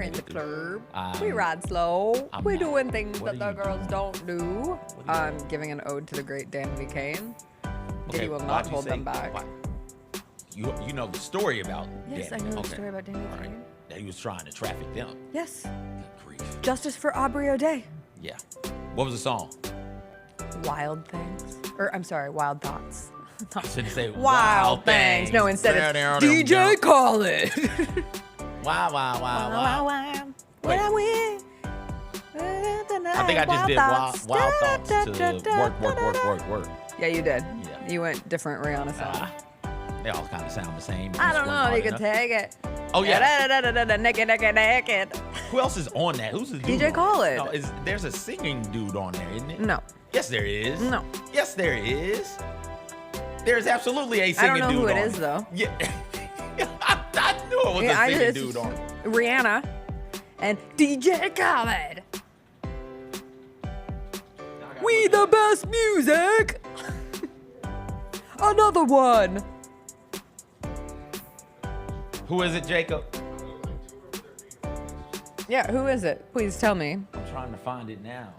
in the club. We ride slow. We're doing things that the girls don't do. I'm giving an ode to the great Danby Kane. Diddy will not hold them back. You know the story about Yes, Danby. I know the story about Danby Kane. That he was trying to traffic them. Yes. Good grief. Justice for Aubrey O'Day. Yeah. What was the song? Wild Things. Or, I'm sorry, Wild Thoughts. I shouldn't say Wild Things. No, instead it's DJ Khaled. Wow. Wait. I think I just did wild thoughts to work. Yeah, you did. Yeah. You went different Rihanna song. They all kind of sound the same. I don't know if you can take it. Oh, yeah. Naked. Who else is on that? Who's the dude? DJ Khaled. No, there's a singing dude on there, isn't it? No. Yes, there is. No. Yes, there is. There's absolutely a I singing don't know dude who it on is, though. Yeah. I knew it was a singing dude on it. Rihanna and DJ Khaled. We the best music. Another one. Who is it, Jacob? Yeah, who is it? Please tell me. I'm trying to find it now.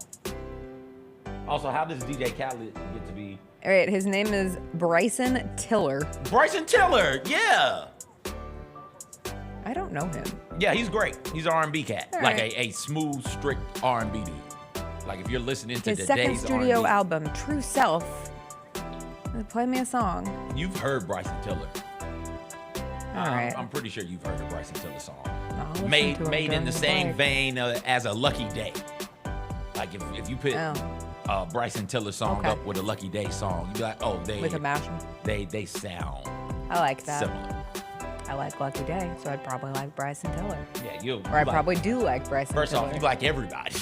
Also, how does DJ Khaled get to be? All right, his name is Bryson Tiller. Bryson Tiller, yeah. I don't know him. Yeah, he's great. He's an R&B cat. All like right. a smooth, strict R&B dude. Like if you're listening to His today's second studio R&B, album, True Self. Play me a song. You've heard Bryson Tiller. All right. I'm pretty sure you've heard a Bryson Tiller song. I'll listen Made to it in during the the same break. vein as a Lucky Day. Like if you put a Bryson Tiller song up with a Lucky Day song, you'd be like, oh, With a mashup. they sound I like that. similar. I like Lucky Day, so I'd probably like Bryson Tiller. Yeah, Or I probably do like Bryson First Tiller. off, you like everybody.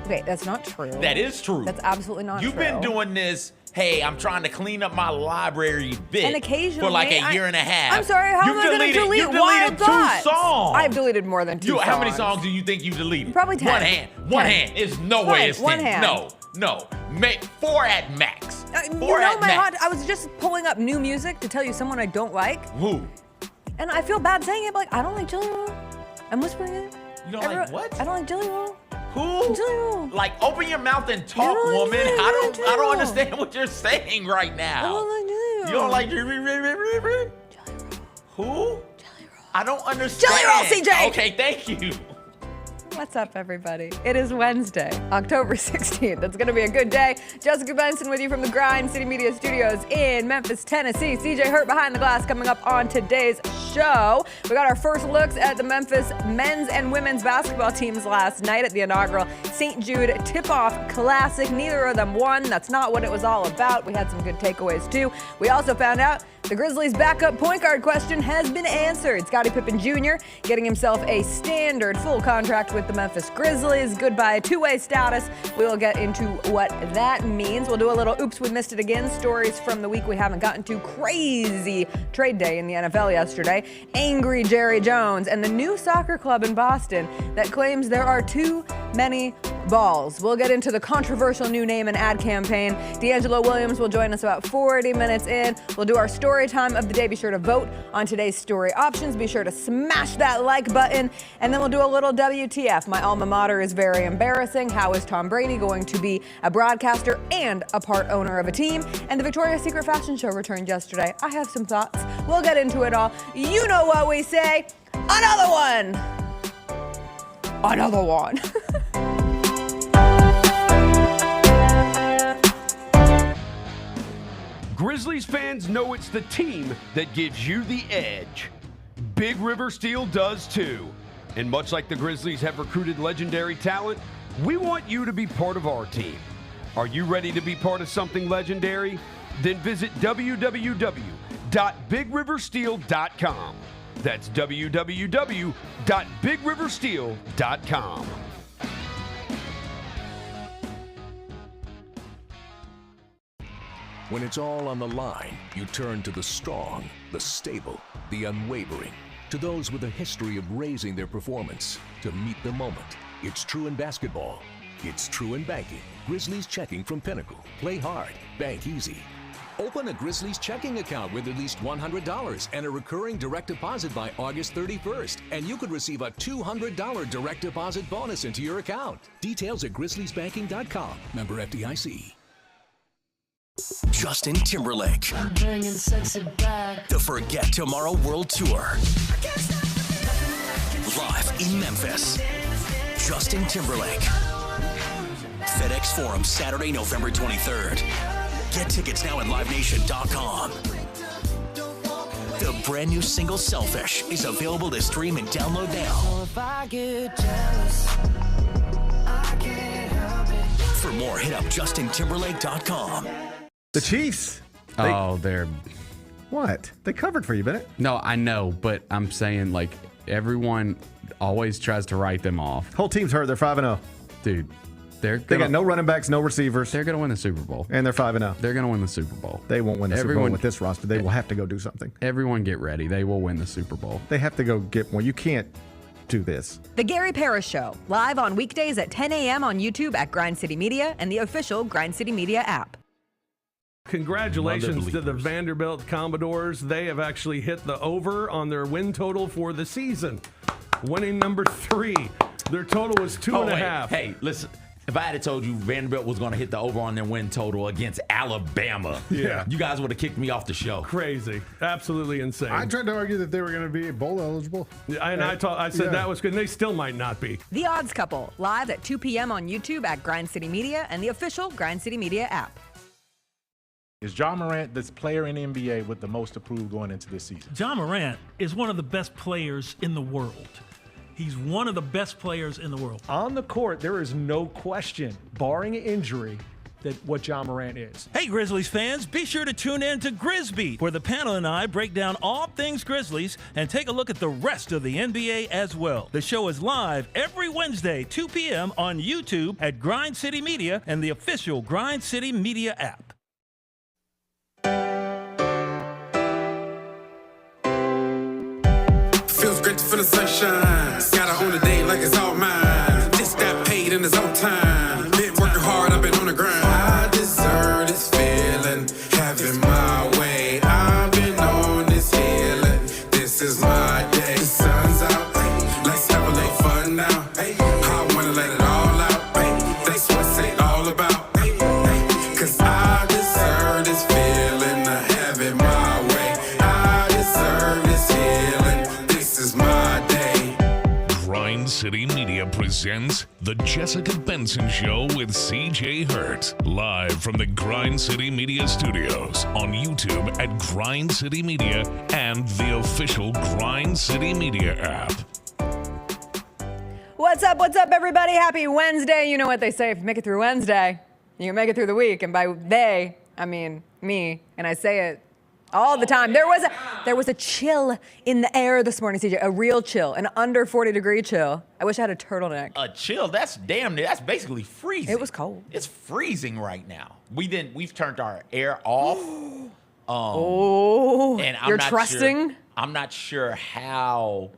Okay, that's not true. That is true. That's absolutely not You've true. been doing this. Hey, I'm trying to clean up my library bit And occasionally, for like a year and a half. I'm sorry, how am I going to delete you've Wild deleted 2 Thoughts? songs. I've deleted more than 2 songs. How many songs do you think you've deleted? Probably 10. One hand. One 10. hand. There's no way it's 10. One hand. No. 4 at max. 4 you know, at max. I was just pulling up new music to tell you someone I don't like. Who? And I feel bad saying it, but like, I don't like Jelly Roll. I'm whispering it. You don't like what? I don't like Jelly Roll. Who? Jelly Roll. Like, open your mouth and talk, don't like woman. Jelly Roll, I Jelly don't Roll. understand what you're saying right now. I don't like Jelly Roll. You don't like Jelly Roll? Who? Jelly Roll. I don't understand. Jelly Roll, CJ! Okay, thank you. What's up, everybody? It is Wednesday, October 16th. It's going to be a good day. Jessica Benson with you from the Grind City Media Studios in Memphis, Tennessee. CJ Hurt behind the glass coming up on today's show. We got our first looks at the Memphis men's and women's basketball teams last night at the inaugural St. Jude Tip Off Classic. Neither of them won. That's not what it was all about. We had some good takeaways, too. We also found out the Grizzlies' backup point guard question has been answered. Scotty Pippen Jr. getting himself a standard full contract with the Memphis Grizzlies. Goodbye two-way status. We will get into what that means. We'll do a little oops, we missed it again. Stories from the week we haven't gotten to. Crazy trade day in the NFL yesterday. Angry Jerry Jones and the new soccer club in Boston that claims there are too many balls. We'll get into the controversial new name and ad campaign. DeAngelo Williams will join us about 40 minutes in. We'll do our story time of the day. Be sure to vote on today's story options. Be sure to smash that like button. And then we'll do a little WTF. My alma mater is very embarrassing. How is Tom Brady going to be a broadcaster and a part owner of a team? And the Victoria's Secret fashion show returned yesterday. I have some thoughts. We'll get into it all. You know what we say. Another one. Another one. Grizzlies fans know it's the team that gives you the edge. Big River Steel does too. And much like the Grizzlies have recruited legendary talent, we want you to be part of our team. Are you ready to be part of something legendary? Then visit www.bigriversteel.com. That's www.bigriversteel.com. When it's all on the line, you turn to the strong, the stable, the unwavering. To those with a history of raising their performance, to meet the moment. It's true in basketball. It's true in banking. Grizzlies checking from Pinnacle. Play hard, bank easy. Open a Grizzlies checking account with at least $100 and a recurring direct deposit by August 31st, and you could receive a $200 direct deposit bonus into your account. Details at grizzliesbanking.com. Member FDIC. Justin Timberlake. I'm bringing sexy back. The Forget Tomorrow World Tour. Live in Memphis. Justin Timberlake. FedEx Forum, Saturday, November 23rd. Get tickets now at livenation.com. The brand new single Selfish is available to stream and download now. So if I get jealous, I can't help it. For more, hit up justintimberlake.com. The Chiefs. They're What? They covered for you, Bennett. no, I know, but I'm saying like everyone always tries to write them off, Whole team's hurt. They're 5-0. dude. They They got no running backs, no receivers, They're gonna win the Super Bowl. and they're 5-0. They're gonna win the Super Bowl. They won't win the Super Bowl Everyone- with this roster. They will have to go do something. Everyone get ready. They will win the Super Bowl. They have to go get more. You can't do this. The Gary Parrish Show, live on weekdays at 10 a.m. on YouTube at Grind City Media and the official Grind City Media app. Congratulations Mother to the believers. Vanderbilt Commodores. They have actually hit the over on their win total for the season. Winning number 3. Their total was 2.5. Hey, listen. If I had told you Vanderbilt was going to hit the over on their win total against Alabama, Yeah. you guys would have kicked me off the show. Crazy. Absolutely insane. I tried to argue that they were going to be bowl eligible. I said Yeah. that was good. And they still might not be. The Odds Couple, live at 2 p.m. on YouTube at Grind City Media and the official Grind City Media app. Is John Morant the player in the NBA with the most approved going into this season? John Morant is one of the best players in the world. He's one of the best players in the world. On the court, there is no question, barring injury, that what John Morant is. Hey, Grizzlies fans, be sure to tune in to Grizzbeat, where the panel and I break down all things Grizzlies and take a look at the rest of the NBA as well. The show is live every Wednesday, 2 p.m. on YouTube at Grind City Media and the official Grind City Media app. Feels great to feel the sunshine. Gotta own a day like it's all mine. Just got paid in his own time. Been working hard, I've been on the grind. I deserve this feeling, having my way. I've been on this healing. This is my day. The sun's out, let's have a little fun now. I wanna let it all out. That's what it's all about. Cause I deserve this feeling, having my way. I deserve this healing. This is my day. Grind City Media presents The Jessica Benson Show with CJ Hurt. Live from the Grind City Media Studios on YouTube at Grind City Media and the official Grind City Media app. What's up, everybody? Happy Wednesday. You know what they say, if you make it through Wednesday, you can make it through the week. And by they, I mean me, and I say it all the time. There was a chill in the air this morning, CJ, a real chill, an under 40-degree chill. I wish I had a turtleneck. A chill, that's damn near, that's basically freezing. It was cold. It's freezing right now. We've turned our air off. And You're trusting? I'm not sure how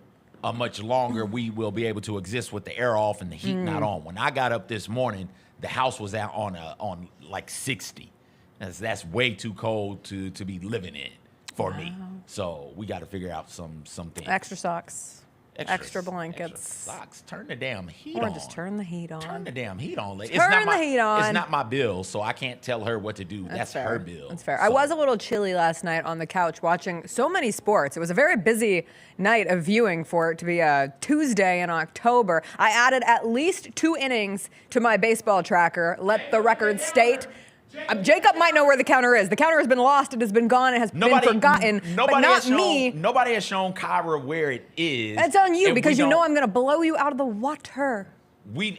much longer we will be able to exist with the air off and the heat not on. When I got up this morning, the house was out on like 60. That's way too cold to be living in for me. So we got to figure out some things. Extra socks. Extra blankets. Extra socks. Turn the damn heat on. Or just turn the heat on. Turn the damn heat on. Turn the heat on. It's not my bill, so I can't tell her what to do. That's fair. her bill. That's fair. I was a little chilly last night on the couch watching so many sports. It was a very busy night of viewing for it to be a Tuesday in October. I added at least 2 innings to my baseball tracker. Let the record state. Jacob might know where the counter is. The counter has been lost. It has been gone. It has been forgotten. But not me. Nobody has shown Kyra where it is. That's on you because you know I'm going to blow you out of the water.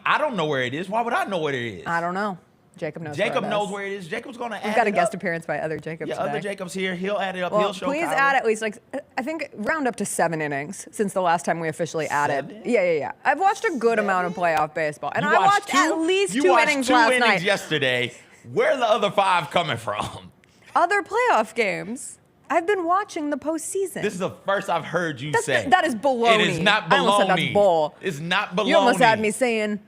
I don't know where it is. Why would I know where it is? I don't know. Jacob knows. Jacob knows where it is. Jacob's going to add it up. We've got a guest appearance by other Jacob today. Other Jacob's here. He'll add it up. Well, He'll show please Kyra. add at least, I think, round up to 7 innings since the last time we officially added. 7? Yeah. I've watched a good amount of playoff baseball. And I watched at least 2 innings last night. You watched 2 innings yesterday. Where are the other 5 coming from? Other playoff games. I've been watching the postseason. This is the first I've heard you say. That is baloney. It is not baloney. I almost said that's bull. It's not baloney. You almost had me saying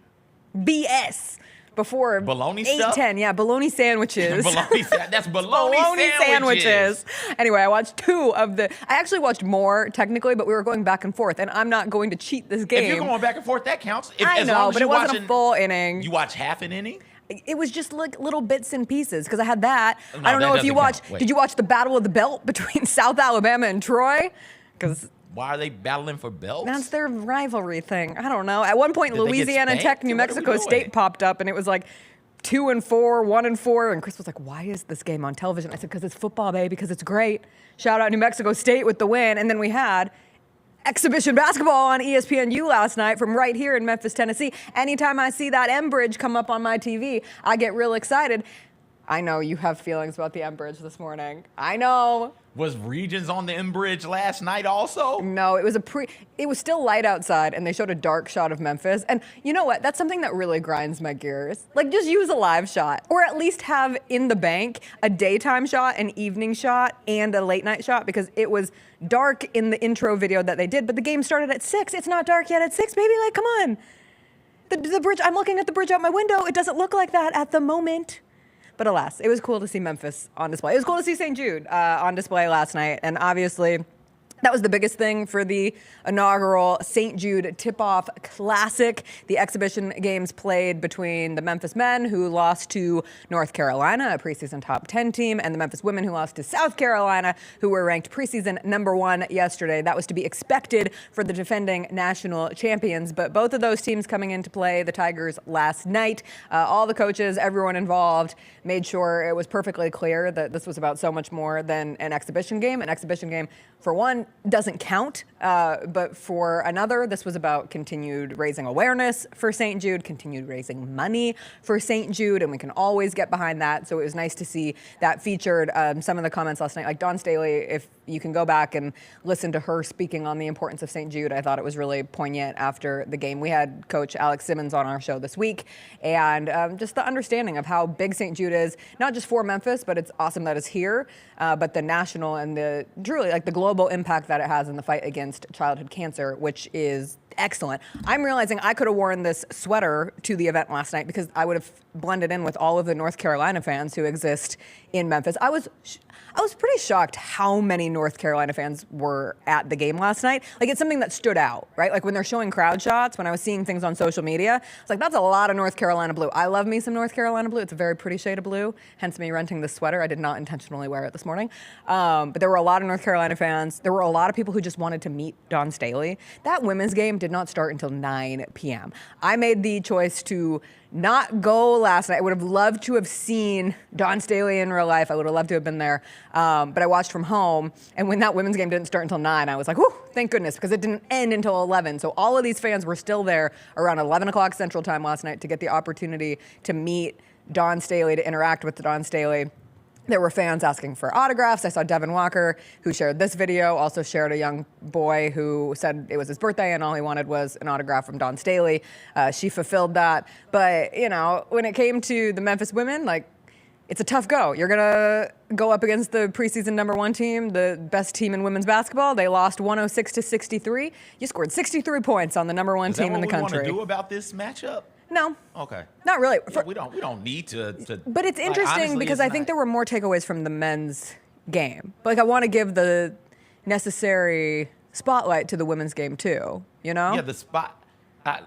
BS. before Bologna 8, stuff? 10. Yeah, bologna sandwiches. That's bologna sandwiches. Anyway, I watched 2 of the. I actually watched more technically, but we were going back and forth, and I'm not going to cheat this game. If you're going back and forth, that counts. I know, but it wasn't a full inning. You watch half an inning? It was just like little bits and pieces because I had that. No, I don't know that if you doesn't watched. count. Wait. Did you watch the Battle of the Belt between South Alabama and Troy? Because why are they battling for belts? that's their rivalry thing. I don't know. At one point, Did they get Louisiana spanked? Tech, New What are we Mexico doing? State popped up, and it was like 2-4, 1-4, and Chris was like, "Why is this game on television?" I said, "Because it's football, baby. Because it's great." Shout out New Mexico State with the win, and then we had exhibition basketball on ESPNU last night from right here in Memphis, Tennessee. Anytime I see that M Bridge come up on my TV, I get real excited. I know you have feelings about the M Bridge this morning. I know. Was Regions on the M Bridge last night also? No, it was still light outside, and they showed a dark shot of Memphis. And you know what? That's something that really grinds my gears. Like, just use a live shot, or at least have in the bank a daytime shot, an evening shot, and a late night shot, because it was dark in the intro video that they did, but the game started at 6. It's not dark yet at 6, baby. Like, come on. The bridge, I'm looking at the bridge out my window. It doesn't look like that at the moment. But alas, it was cool to see Memphis on display. It was cool to see St. Jude on display last night. And obviously, that was the biggest thing for the inaugural St. Jude Tip Off Classic. The exhibition games played between the Memphis men, who lost to North Carolina, a preseason top 10 team, and the Memphis women, who lost to South Carolina, who were ranked preseason #1 yesterday. That was to be expected for the defending national champions. But both of those teams coming in to play the Tigers last night, all the coaches, everyone involved, made sure it was perfectly clear that this was about so much more than an exhibition game. An exhibition game, for one, doesn't count, but for another, this was about continued raising awareness for St. Jude, continued raising money for St. Jude, and we can always get behind that. So it was nice to see that featured. Some of the comments last night, like Dawn Staley, if you can go back and listen to her speaking on the importance of St. Jude, I thought it was really poignant after the game. We had Coach Alex Simmons on our show this week, and just the understanding of how big St. Jude is, not just for Memphis, but it's awesome that it's here, but the national and the truly like the global impact that it has in the fight against childhood cancer, which is excellent. I'm realizing I could have worn this sweater to the event last night because I would have blended in with all of the North Carolina fans who exist in Memphis. I was pretty shocked how many North Carolina fans were at the game last night. Like, it's something that stood out, right? Like when they're showing crowd shots, when I was seeing things on social media, it's like, that's a lot of North Carolina blue. I love me some North Carolina blue. It's a very pretty shade of blue, hence me renting this sweater. I did not intentionally wear it this morning. But there were a lot of North Carolina fans. There were a lot of people who just wanted to meet Dawn Staley. That women's game did not start until 9 p.m. I made the choice to not go last night. I would have loved to have seen Dawn Staley in real life. I would have loved to have been there. But I watched from home. And when that women's game didn't start until 9, I was like, whew, thank goodness, because it didn't end until 11. So all of these fans were still there around 11 o'clock Central Time last night to get the opportunity to meet Dawn Staley, to interact with Dawn Staley. There were fans asking for autographs. I saw Devin Walker, who shared this video, also shared a young boy who said it was his birthday and all he wanted was an autograph from Dawn Staley. She fulfilled that. But, you know, when it came to the Memphis women, like, it's a tough go. You're going to go up against the preseason #1 team, the best team in women's basketball. They lost 106-63. You scored 63 points on the #1 team in the country. Is that what we want to do about this matchup? No. Okay. Not really. Yeah, we don't need to. But it's like, interesting honestly, because it's I think not. there were more takeaways from the men's game. But like, I want to give the necessary spotlight to the women's game too. You know? Yeah, the spot.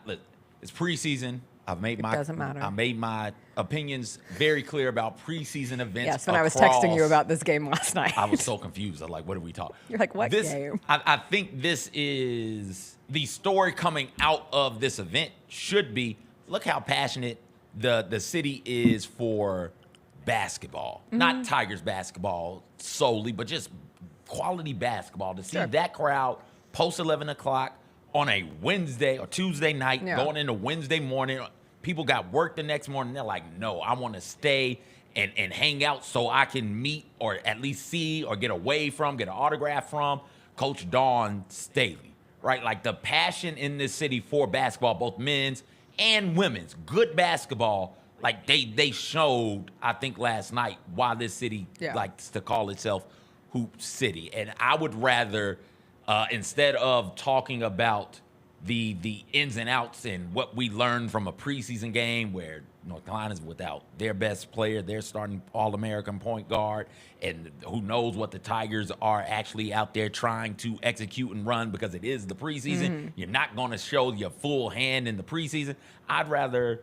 Look, it's preseason. Doesn't matter. I made my opinions very clear about preseason events. Yes, when I was texting you about this game last night. I was so confused. I'm like, what are we talking? You're like, what game? I think this is the story coming out of this event should be, look how passionate the city is for basketball. Mm-hmm. Not Tigers basketball solely, but just quality basketball. To see that crowd post 11 o'clock on a Wednesday or Tuesday night, going into Wednesday morning. People got work the next morning. They're like, no, I want to stay and hang out so I can meet or at least see or get away from, get an autograph from Coach Dawn Staley, right? Like, the passion in this city for basketball, both men's and women's, good basketball, like they showed, I think, last night why this city likes to call itself Hoop City. And I would rather, instead of talking about the ins and outs and what we learned from a preseason game where North Carolina's without their best player, their starting All-American point guard, and who knows what the Tigers are actually out there trying to execute and run because it is the preseason. You're not going to show your full hand in the preseason. I'd rather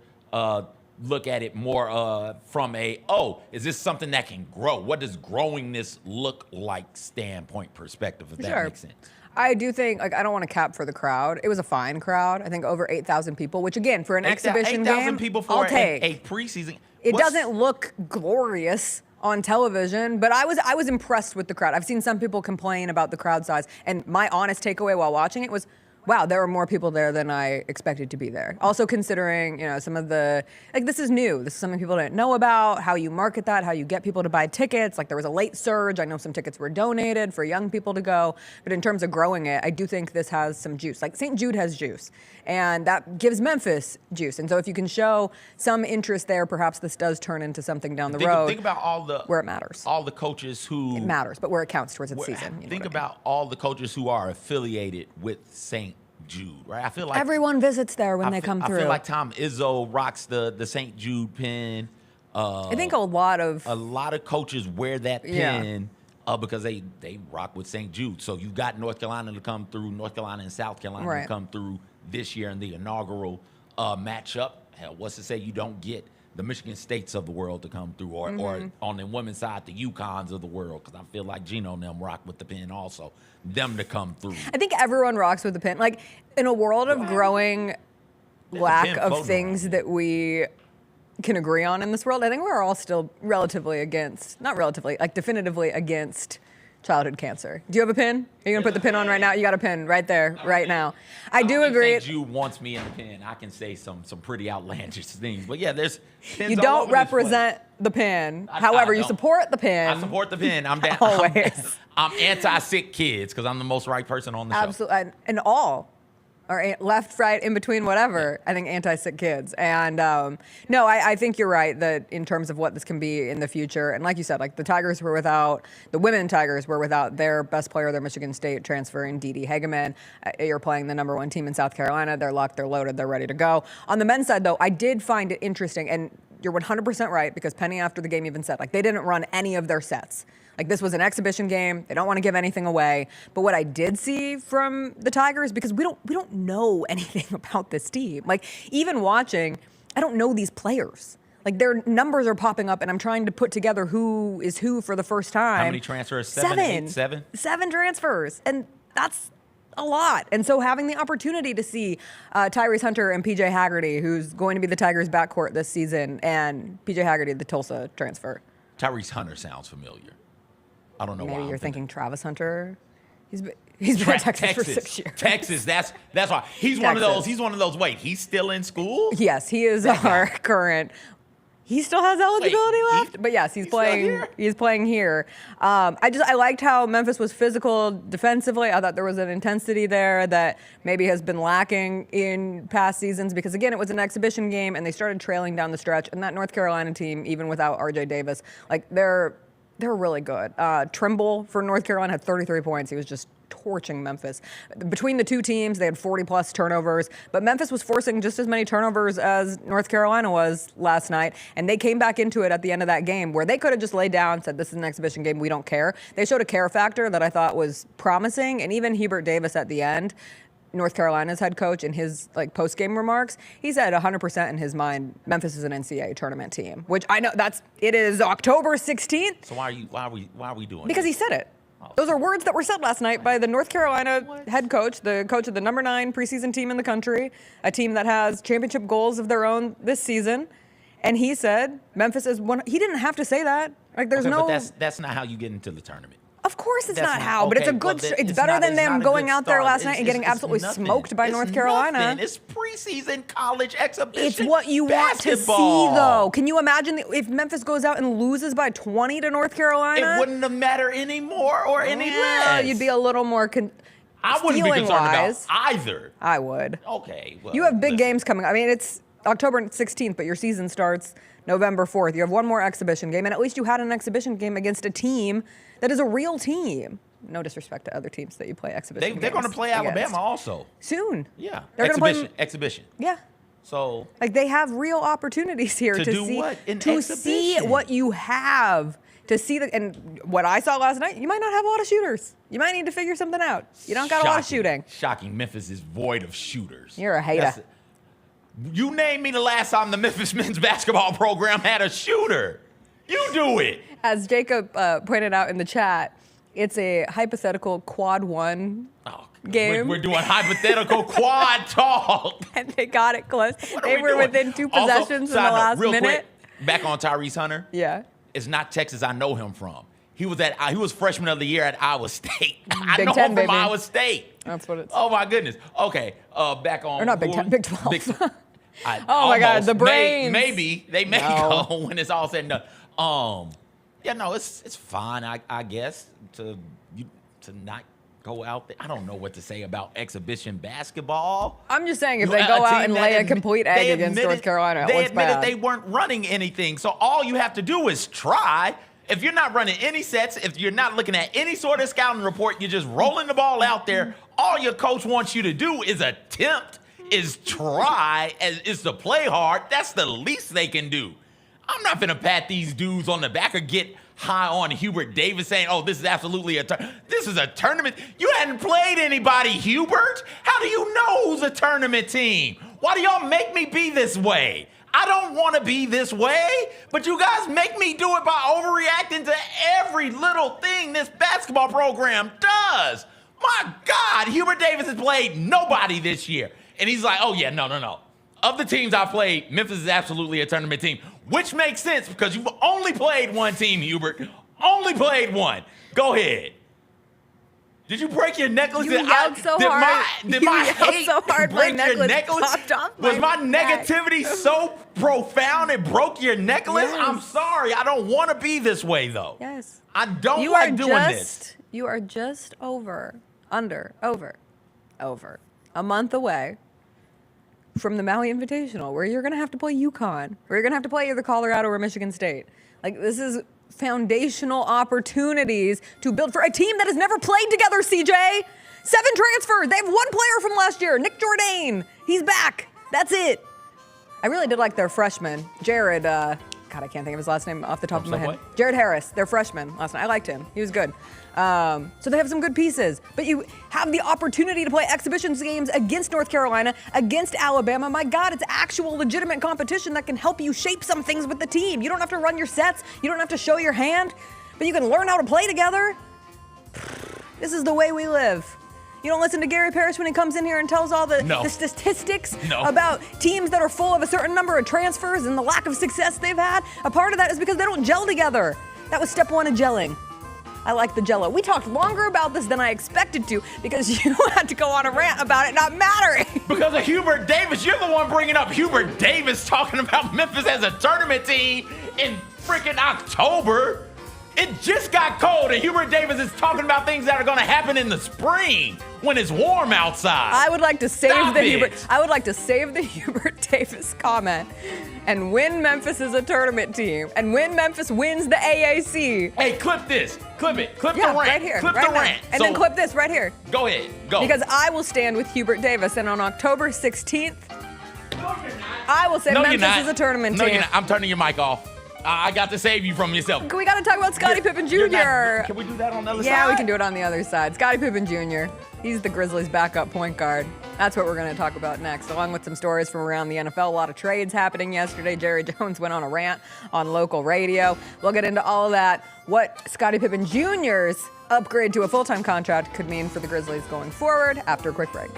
look at it more from is this something that can grow? What does growingness look like standpoint perspective, if that makes sense? I do think, I don't want to cap for the crowd. It was a fine crowd. I think over 8,000 people, which again, for an exhibition game, 8,000 people for a preseason. It doesn't look glorious on television, but I was impressed with the crowd. I've seen some people complain about the crowd size, and my honest takeaway while watching it was, wow, there were more people there than I expected to be there. Also considering, some of the, this is new. This is something people didn't know about, how you market that, how you get people to buy tickets. There was a late surge. I know some tickets were donated for young people to go. But in terms of growing it, I do think this has some juice. St. Jude has juice, and that gives Memphis juice. And so if you can show some interest there, perhaps this does turn into something down the road. Think about where it matters. All the coaches who... It matters, but where it counts towards its season. Think about all the coaches who are affiliated with St. Jude, right? I feel like everyone visits there when they come through. I feel like Tom Izzo rocks the St. Jude pin. I think a lot of coaches wear that pin because they rock with St. Jude. So you got North Carolina to come through, North Carolina and South Carolina to come through this year in the inaugural matchup. Hell, what's to say you don't get the Michigan States of the world to come through, or on the women's side, the UConns of the world, because I feel like Gino and them rock with the pin also. Them to come through. I think everyone rocks with the pin. In a world of growing lack of things that we can agree on in this world, I think we're all still definitively against childhood cancer. Do you have a pin? Are you going to put the pin on right now? You got a pin right there, right now. I do agree. St. Jude wants me in the pin. I can say some pretty outlandish things. But yeah, there's pins. You don't represent the pin. However, you support the pin. I support the pin. I'm down. Always. I'm anti-sick kids because I'm the most right person on the show. Absolutely. And all. Or left, right, in between, whatever. I think anti-sick kids. And no, I think you're right that in terms of what this can be in the future, and like you said, the women Tigers were without their best player, their Michigan State transfer in Dee Hageman. You're playing the number 1 team in South Carolina. They're locked, they're loaded, they're ready to go. On the men's side, though, I did find it interesting, and you're 100% right, because Penny after the game even said, they didn't run any of their sets. This was an exhibition game. They don't want to give anything away. But what I did see from the Tigers, because we don't know anything about this team. Even watching, I don't know these players. Their numbers are popping up, and I'm trying to put together who is who for the first time. How many transfers? 7? 7 transfers, and that's a lot. And so having the opportunity to see Tyrese Hunter and PJ Haggerty, who's going to be the Tigers' backcourt this season, and PJ Haggerty, the Tulsa transfer. Tyrese Hunter sounds familiar. I don't know why. Maybe you're thinking Travis Hunter. He's been at Texas for 6 years. Texas, that's why. He's one of those. Wait, he's still in school? Yes, he is our current. He still has eligibility left, but yes, he's playing. He's playing here. I liked how Memphis was physical defensively. I thought there was an intensity there that maybe has been lacking in past seasons because again, it was an exhibition game and they started trailing down the stretch. And that North Carolina team, even without R.J. Davis, they're really good. Trimble for North Carolina had 33 points. He was just torching Memphis. Between the two teams, they had 40-plus turnovers. But Memphis was forcing just as many turnovers as North Carolina was last night. And they came back into it at the end of that game where they could have just laid down and said, this is an exhibition game, we don't care. They showed a care factor that I thought was promising. And even Hubert Davis at the end, North Carolina's head coach, in his post-game remarks, he said 100% in his mind, Memphis is an NCAA tournament team, which I know it is October 16th. So why are we doing because that? He said it. Those are words that were said last night by the North Carolina head coach, the coach of the number 9 preseason team in the country, a team that has championship goals of their own this season. And he said Memphis is one. He didn't have to say that. But that's not how you get into the tournament. Of course it's not how, but it's a good. It's better than them going out there last night and getting absolutely smoked by North Carolina. It's preseason college exhibition. It's what you want to see, though. Can you imagine if Memphis goes out and loses by 20 to North Carolina? It wouldn't have mattered any more or any less. You'd be a little more. I wouldn't be concerned about either. I would. Okay. Well, you have big games coming. I mean, it's October 16th, but your season starts November 4th. You have one more exhibition game, and at least you had an exhibition game against a team that is a real team. no disrespect to other teams that you play exhibition. They're going to games play against. Alabama also. Soon. Yeah. They're going to play Exhibition. Yeah. So like they have real opportunities here to do see what? In to see exhibition. what you have. To see and what I saw last night, you might not have a lot of shooters. You might need to figure something out. You don't got a lot of shooting. Shocking. Memphis is void of shooters. You're a hater. You name me the last time the Memphis men's basketball program had a shooter. You do it. As Jacob pointed out in the chat, it's a hypothetical quad one game. We're doing hypothetical quad talk. And they got it close. They were within 2 possessions in the last real minute. Quick, back on Tyrese Hunter. Yeah. It's not Texas I know him from. He was freshman of the year at Iowa State. I Big know 10, him from baby. Iowa State. That's what it's. Oh my goodness. Okay, back on. Or not Big 10, Big 12. Oh my God, the brains. Maybe they may No. go when it's all said and done. Yeah, no, it's fine. I guess to not go out there. I don't know what to say about exhibition basketball. I'm just saying if You they a go out team and that lay a admi- complete they egg against admitted- North Carolina, it They looks admitted bad. they weren't running anything. So all you have to do is try. If you're not running any sets, if you're not looking at any sort of scouting report, you're just rolling the ball out there. All your coach wants you to do is attempt, is try, is to play hard. That's the least they can do. I'm not going to pat these dudes on the back or get high on Hubert Davis saying, oh, this is absolutely this is a tournament. You hadn't played anybody, Hubert. How do you know who's a tournament team? Why do y'all make me be this way? I don't want to be this way, but you guys make me do it by overreacting to every little thing this basketball program does. My God, Hubert Davis has played nobody this year. And he's like, oh, yeah, no. Of the teams I've played, Memphis is absolutely a tournament team, which makes sense because you've only played one team, Hubert. Only played one. Go ahead. Did you break your necklace? You yelled so hard. Did You my yelled hate so hard, my break your necklace necklace? popped off Was my neck. negativity so profound it broke your necklace? Yes. I'm sorry. I don't want to be this way, though. Yes. I don't You like are doing this. You are just over a month away from the Maui Invitational, where you're going to have to play UConn, where you're going to have to play either Colorado or Michigan State. Like, this is foundational opportunities to build for a team that has never played together, CJ. 7 transfers. They have 1 player from last year, Nick Jourdain. He's back. That's it. I really did like their freshman, Jared. God, I can't think of his last name off the top of my head. Jared Harris, their freshman last night. I liked him. He was good. So they have some good pieces. But you have the opportunity to play exhibitions games against North Carolina, against Alabama. My God, it's actual legitimate competition that can help you shape some things with the team. You don't have to run your sets. You don't have to show your hand. But you can learn how to play together. This is the way we live. You don't listen to Gary Parrish when he comes in here and tells all the statistics about teams that are full of a certain number of transfers and the lack of success they've had. A part of that is because they don't gel together. That was step 1 of gelling. I like the jello. We talked longer about this than I expected to because you had to go on a rant about it not mattering. Because of Hubert Davis. You're the one bringing up Hubert Davis talking about Memphis as a tournament team in freaking October. It just got cold, and Hubert Davis is talking about things that are going to happen in the spring when it's warm outside. I would like to save Stop the it. Hubert. I would like to save the Hubert Davis comment, and when Memphis is a tournament team, and when Memphis wins the AAC. Hey, clip this. Clip it. Clip Yeah, the rant. right here. Clip right the now. rant. And then clip this right here. Go ahead. Go. Because I will stand with Hubert Davis, and on October 16th, I will say No, you're Memphis not. is a tournament No, team. you're not. I'm turning your mic off. I got to save you from yourself. We got to talk about Scotty Pippen Jr. You're not- can we do that on the other side? Yeah, we can do it on the other side. Scotty Pippen Jr. He's the Grizzlies' backup point guard. That's what we're going to talk about next, along with some stories from around the NFL. A lot of trades happening yesterday. Jerry Jones went on a rant on local radio. We'll get into all of that. What Scotty Pippen Jr.'s upgrade to a full-time contract could mean for the Grizzlies going forward after a quick break.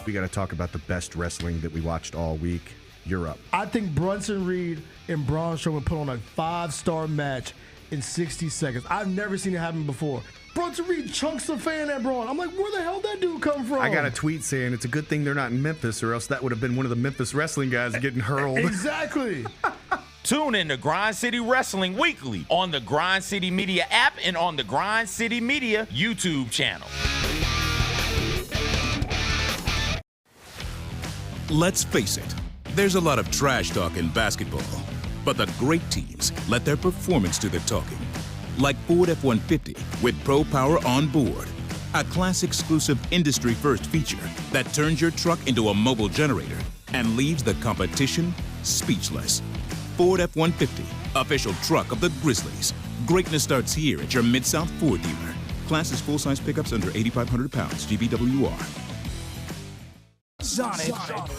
We got to talk about the best wrestling that we watched all week. You're up. I think Brunson Reed and Braun Strowman put on a 5-star match in 60 seconds. I've never seen it happen before. Brunson Reed chunks the fan at Braun. I'm like, where the hell that dude come from? I got a tweet saying it's a good thing they're not in Memphis, or else that would have been one of the Memphis wrestling guys getting hurled. Exactly. Tune in to Grind City Wrestling weekly on the Grind City Media app and on the Grind City Media YouTube channel. Let's face it, There's a lot of trash talk in basketball, but the great teams let their performance do the talking. Like Ford F-150 with Pro Power on board, a class-exclusive industry-first feature that turns your truck into a mobile generator and leaves the competition speechless. Ford F-150, official truck of the Grizzlies. Greatness starts here at your Mid-South Ford dealer. Class is full-size pickups under 8,500 pounds, GVWR. Sonic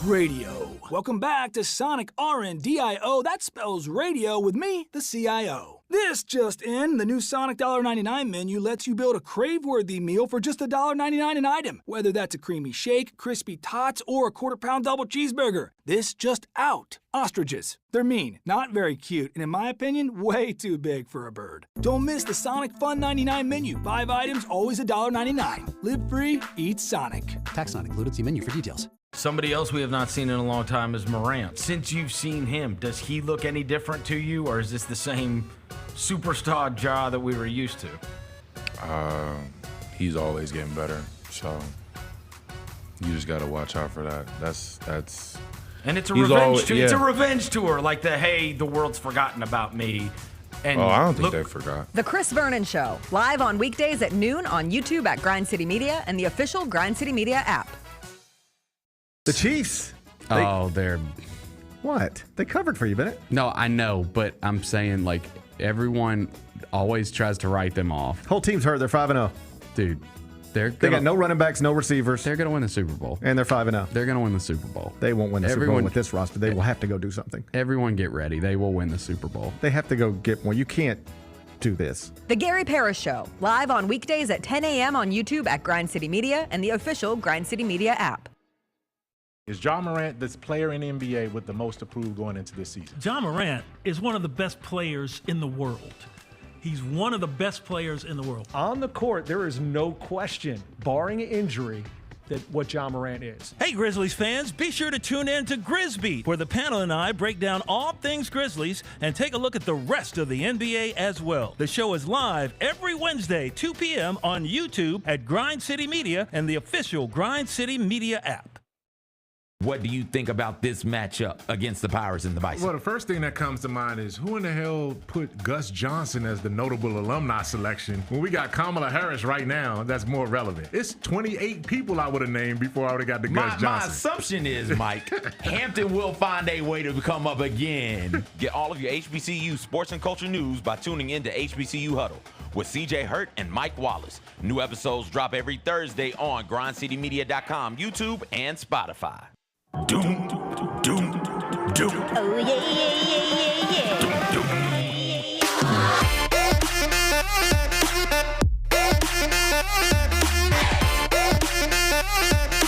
Radio. Welcome back to Sonic RNDIO. That spells radio with me, the CIO. This just in, the new Sonic $1.99 menu lets you build a crave-worthy meal for just $1.99 an item. Whether that's a creamy shake, crispy tots, or a quarter-pound double cheeseburger. This just out. Ostriches. They're mean, not very cute, and in my opinion, way too big for a bird. Don't miss the Sonic Fun 99 menu. 5 items, always $1.99. Live free, eat Sonic. Tax not included. See menu for details. Somebody else we have not seen in a long time is Morant. Since you've seen him, does he look any different to you, or is this the same superstar Ja that we were used to? He's always getting better, so you just got to watch out for that. That's. And it's a revenge tour. Yeah. It's a revenge tour, like hey, the world's forgotten about me. And I don't think they forgot. The Chris Vernon Show, live on weekdays at noon on YouTube at Grind City Media and the official Grind City Media app. The Chiefs. They're... What? They covered for you, Bennett. No, I know, but I'm saying, everyone always tries to write them off. Whole team's hurt. They're 5-0. Dude, they got no running backs, no receivers. They're going to win the Super Bowl. And they're 5-0. They're going to win the Super Bowl. They won't win the Super Bowl with this roster. They will have to go do something. Everyone get ready. They will win the Super Bowl. They have to go get one. You can't do this. The Gary Parrish Show, live on weekdays at 10 a.m. on YouTube at Grind City Media and the official Grind City Media app. Is Ja Morant the player in the NBA with the most approved going into this season? Ja Morant is one of the best players in the world. He's one of the best players in the world. On the court, there is no question, barring injury, that what Ja Morant is. Hey, Grizzlies fans, be sure to tune in to Grizbeat, where the panel and I break down all things Grizzlies and take a look at the rest of the NBA as well. The show is live every Wednesday, 2 p.m. on YouTube at Grind City Media and the official Grind City Media app. What do you think about this matchup against the Pirates and the Bison? Well, the first thing that comes to mind is who in the hell put Gus Johnson as the notable alumni selection when we got Kamala Harris right now? That's more relevant. It's 28 people I would have named before I would have got to Gus Johnson. My assumption is, Mike, Hampton will find a way to come up again. Get all of your HBCU sports and culture news by tuning in to HBCU Huddle with CJ Hurt and Mike Wallace. New episodes drop every Thursday on grindcitymedia.com, YouTube, and Spotify. Doom, doom, doom. Oh, yeah, yeah, yeah, yeah, yeah.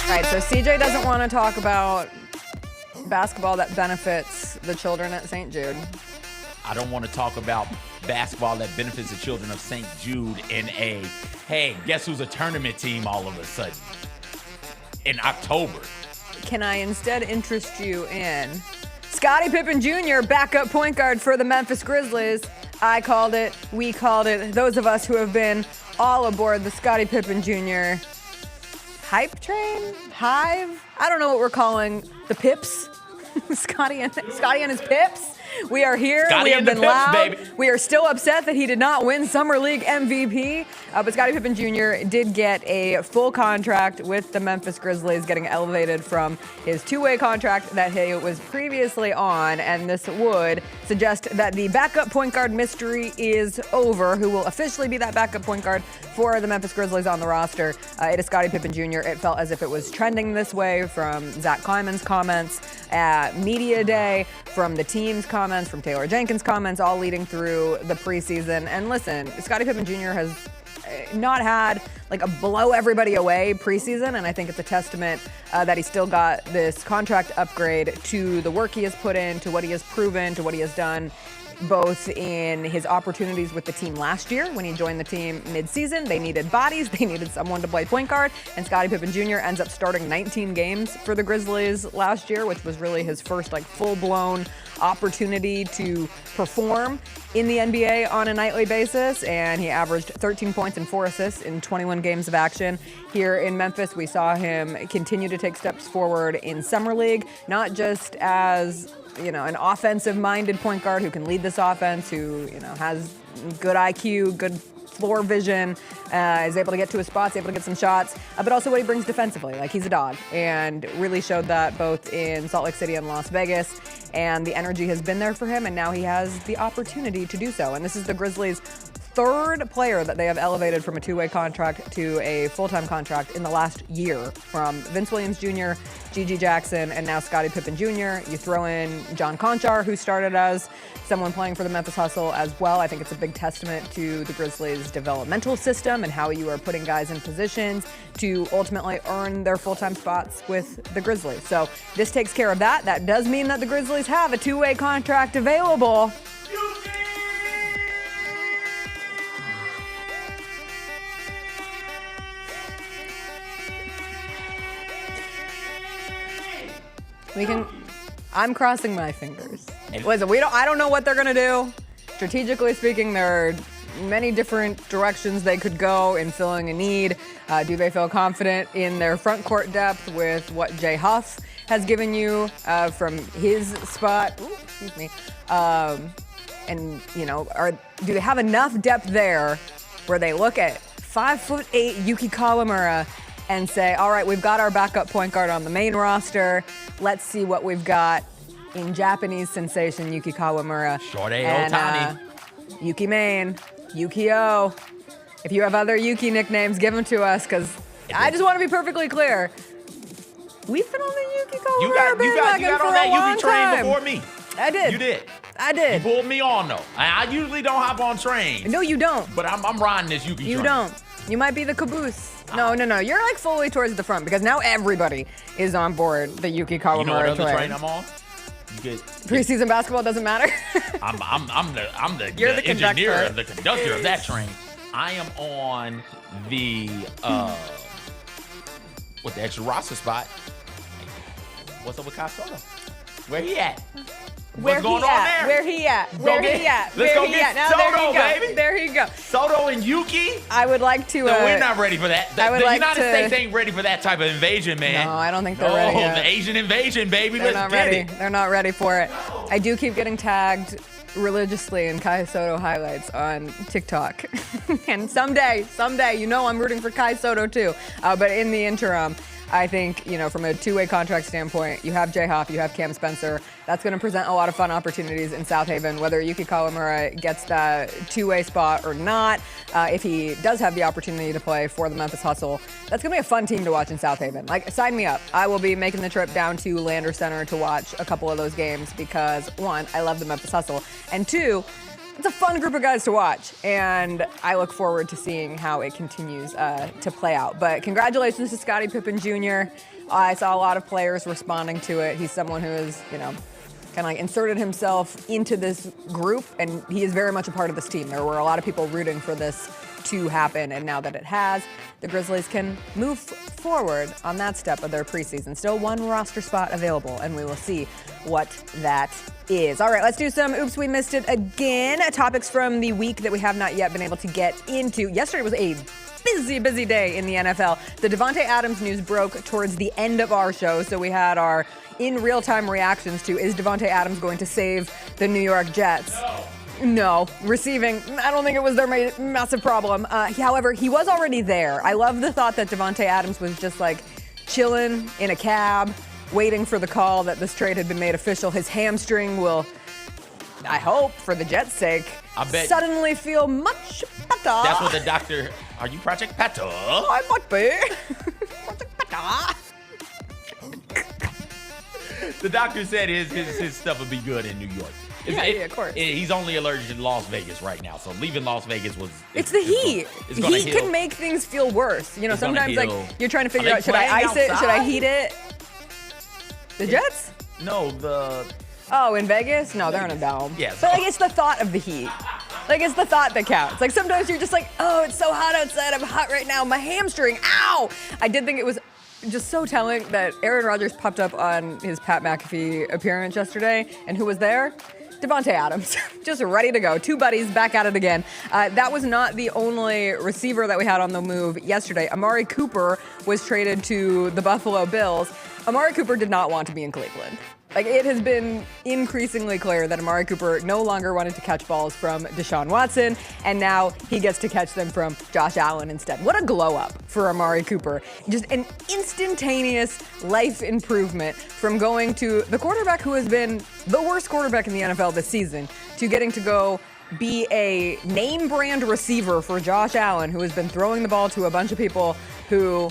All right, so CJ doesn't want to talk about basketball that benefits the children at St. Jude. I don't want to talk about basketball that benefits the children of St. Jude in hey, guess who's a tournament team all of a sudden in October? Can I instead interest you in Scotty Pippen Jr., backup point guard for the Memphis Grizzlies? I called it, we called it, those of us who have been all aboard the Scotty Pippen Jr. hype train? Hive? I don't know what we're calling the Pips. Scotty and his Pips. We are here. Scotty we have been Pips, loud. baby. We are still upset that he did not win Summer League MVP. But Scotty Pippen Jr. did get a full contract with the Memphis Grizzlies, getting elevated from his two-way contract that he was previously on. And this would suggest that the backup point guard mystery is over. Who will officially be that backup point guard for the Memphis Grizzlies on the roster? It is Scotty Pippen Jr. It felt as if it was trending this way from Zach Kleiman's comments at Media Day, from the team's comments, from Taylor Jenkins' comments, all leading through the preseason. And listen, Scotty Pippen Jr. has not had a blow everybody away preseason, and I think it's a testament that he still got this contract upgrade to the work he has put in, to what he has proven, to what he has done, both in his opportunities with the team last year when he joined the team mid-season. They needed bodies. They needed someone to play point guard. And Scotty Pippen Jr. ends up starting 19 games for the Grizzlies last year, which was really his first full-blown opportunity to perform in the NBA on a nightly basis, and he averaged 13 points and 4 assists in 21 games of action. Here in Memphis, we saw him continue to take steps forward in Summer League, not just as an offensive-minded point guard who can lead this offense, who has good IQ, good floor vision, is able to get to his spots, able to get some shots, but also what he brings defensively. Like, he's a dog, and really showed that both in Salt Lake City and Las Vegas, and the energy has been there for him, and now he has the opportunity to do so. And this is the Grizzlies' third player that they have elevated from a two-way contract to a full-time contract in the last year, from Vince Williams Jr., Gigi Jackson, and now Scotty Pippen Jr. You throw in John Conchar, who started as someone playing for the Memphis Hustle as well. I think it's a big testament to the Grizzlies' developmental system and how you are putting guys in positions to ultimately earn their full-time spots with the Grizzlies. So this takes care of that. That does mean that the Grizzlies have a two-way contract available. I'm crossing my fingers. Listen, I don't know what they're gonna do. Strategically speaking, there are many different directions they could go in filling a need. Do they feel confident in their front court depth with what Jay Huff has given you from his spot? Ooh, excuse me. And do they have enough depth there where they look at 5'8" Yuki Kawamura and say, all right, we've got our backup point guard on the main roster. Let's see what we've got in Japanese sensation Yuki Kawamura. Short A Otani. Yuki Main, Yuki-O. If you have other Yuki nicknames, give them to us, because I just want to be perfectly clear. We've been on the Yuki Kawamura bandwagon for on a that long Yuki train time. before me. I did. You did. I did. You pulled me on, though. I usually don't hop on trains. No, you don't. But I'm riding this Yuki train. You don't. You might be the caboose. No. You're like fully towards the front, because now everybody is on board the Yuki Kawamura You know what other train. train I'm on? Preseason basketball doesn't matter. I'm the You're the engineer, conductor. the conductor of that train. I am on the with the extra roster spot. What's up with Kai Soto? Where he at? What's going on there? Where he at? Let's Where go he at? Let's go Where he get at? Now, Soto, there you go. baby. There you go. Soto and Yuki? I would like to. No, we're not ready for that. I would the like United to- States ain't ready for that type of invasion, man. No, I don't think they're ready yet. The Asian invasion, baby. They're Let's not get ready. it. They're not ready for it. I do keep getting tagged religiously in Kai Soto highlights on TikTok. And someday, I'm rooting for Kai Soto too. But in the interim, I think, from a two-way contract standpoint, you have Jay Huff, you have Cam Spencer. That's going to present a lot of fun opportunities in South Haven, whether Yuki Kawamura gets that two-way spot or not. If he does have the opportunity to play for the Memphis Hustle, that's going to be a fun team to watch in South Haven. Like, sign me up. I will be making the trip down to Lander Center to watch a couple of those games because, one, I love the Memphis Hustle, and two, it's a fun group of guys to watch, and I look forward to seeing how it continues to play out. But congratulations to Scotty Pippen Jr. I saw a lot of players responding to it. He's someone who has, kind of like inserted himself into this group, and he is very much a part of this team. There were a lot of people rooting for this to happen, and now that it has, the Grizzlies can move forward on that step of their preseason. Still one roster spot available, and we will see what that is. All right, let's do some Oops, We Missed It again. Topics from the week that we have not yet been able to get into. Yesterday was a busy day in the NFL. The Davante Adams news broke towards the end of our show, so we had our in real-time reactions to, is Davante Adams going to save the New York Jets? No. Receiving, I don't think it was their massive problem. However, he was already there. I love the thought that Davante Adams was just like chilling in a cab, waiting for the call that this trade had been made official. His hamstring will, I hope, for the Jets' sake, suddenly feel much better. That's what the doctor. Are you Project Petter? I might be. Project Petter. The doctor said his stuff would be good in New York. Yeah, of course. He's only allergic to Las Vegas right now, so leaving Las Vegas was. It's the heat. Heat heal. can make things feel worse. Sometimes like you're trying to figure Are out, should I ice it? outside? Should I heat it? The Jets? No, the. Oh, in Vegas? No, they're in a dome. Yeah. But it's the thought of the heat. It's the thought that counts. Sometimes you're just like, oh, it's so hot outside. I'm hot right now. My hamstring. Ow! I did think it was just so telling that Aaron Rodgers popped up on his Pat McAfee appearance yesterday, and who was there? Davante Adams, just ready to go. Two buddies back at it again. That was not the only receiver that we had on the move yesterday. Amari Cooper was traded to the Buffalo Bills. Amari Cooper did not want to be in Cleveland. Like, it has been increasingly clear that Amari Cooper no longer wanted to catch balls from Deshaun Watson, and now he gets to catch them from Josh Allen instead. What a glow up for Amari Cooper. Just an instantaneous life improvement from going to the quarterback who has been the worst quarterback in the NFL this season to getting to go be a name brand receiver for Josh Allen, who has been throwing the ball to a bunch of people who,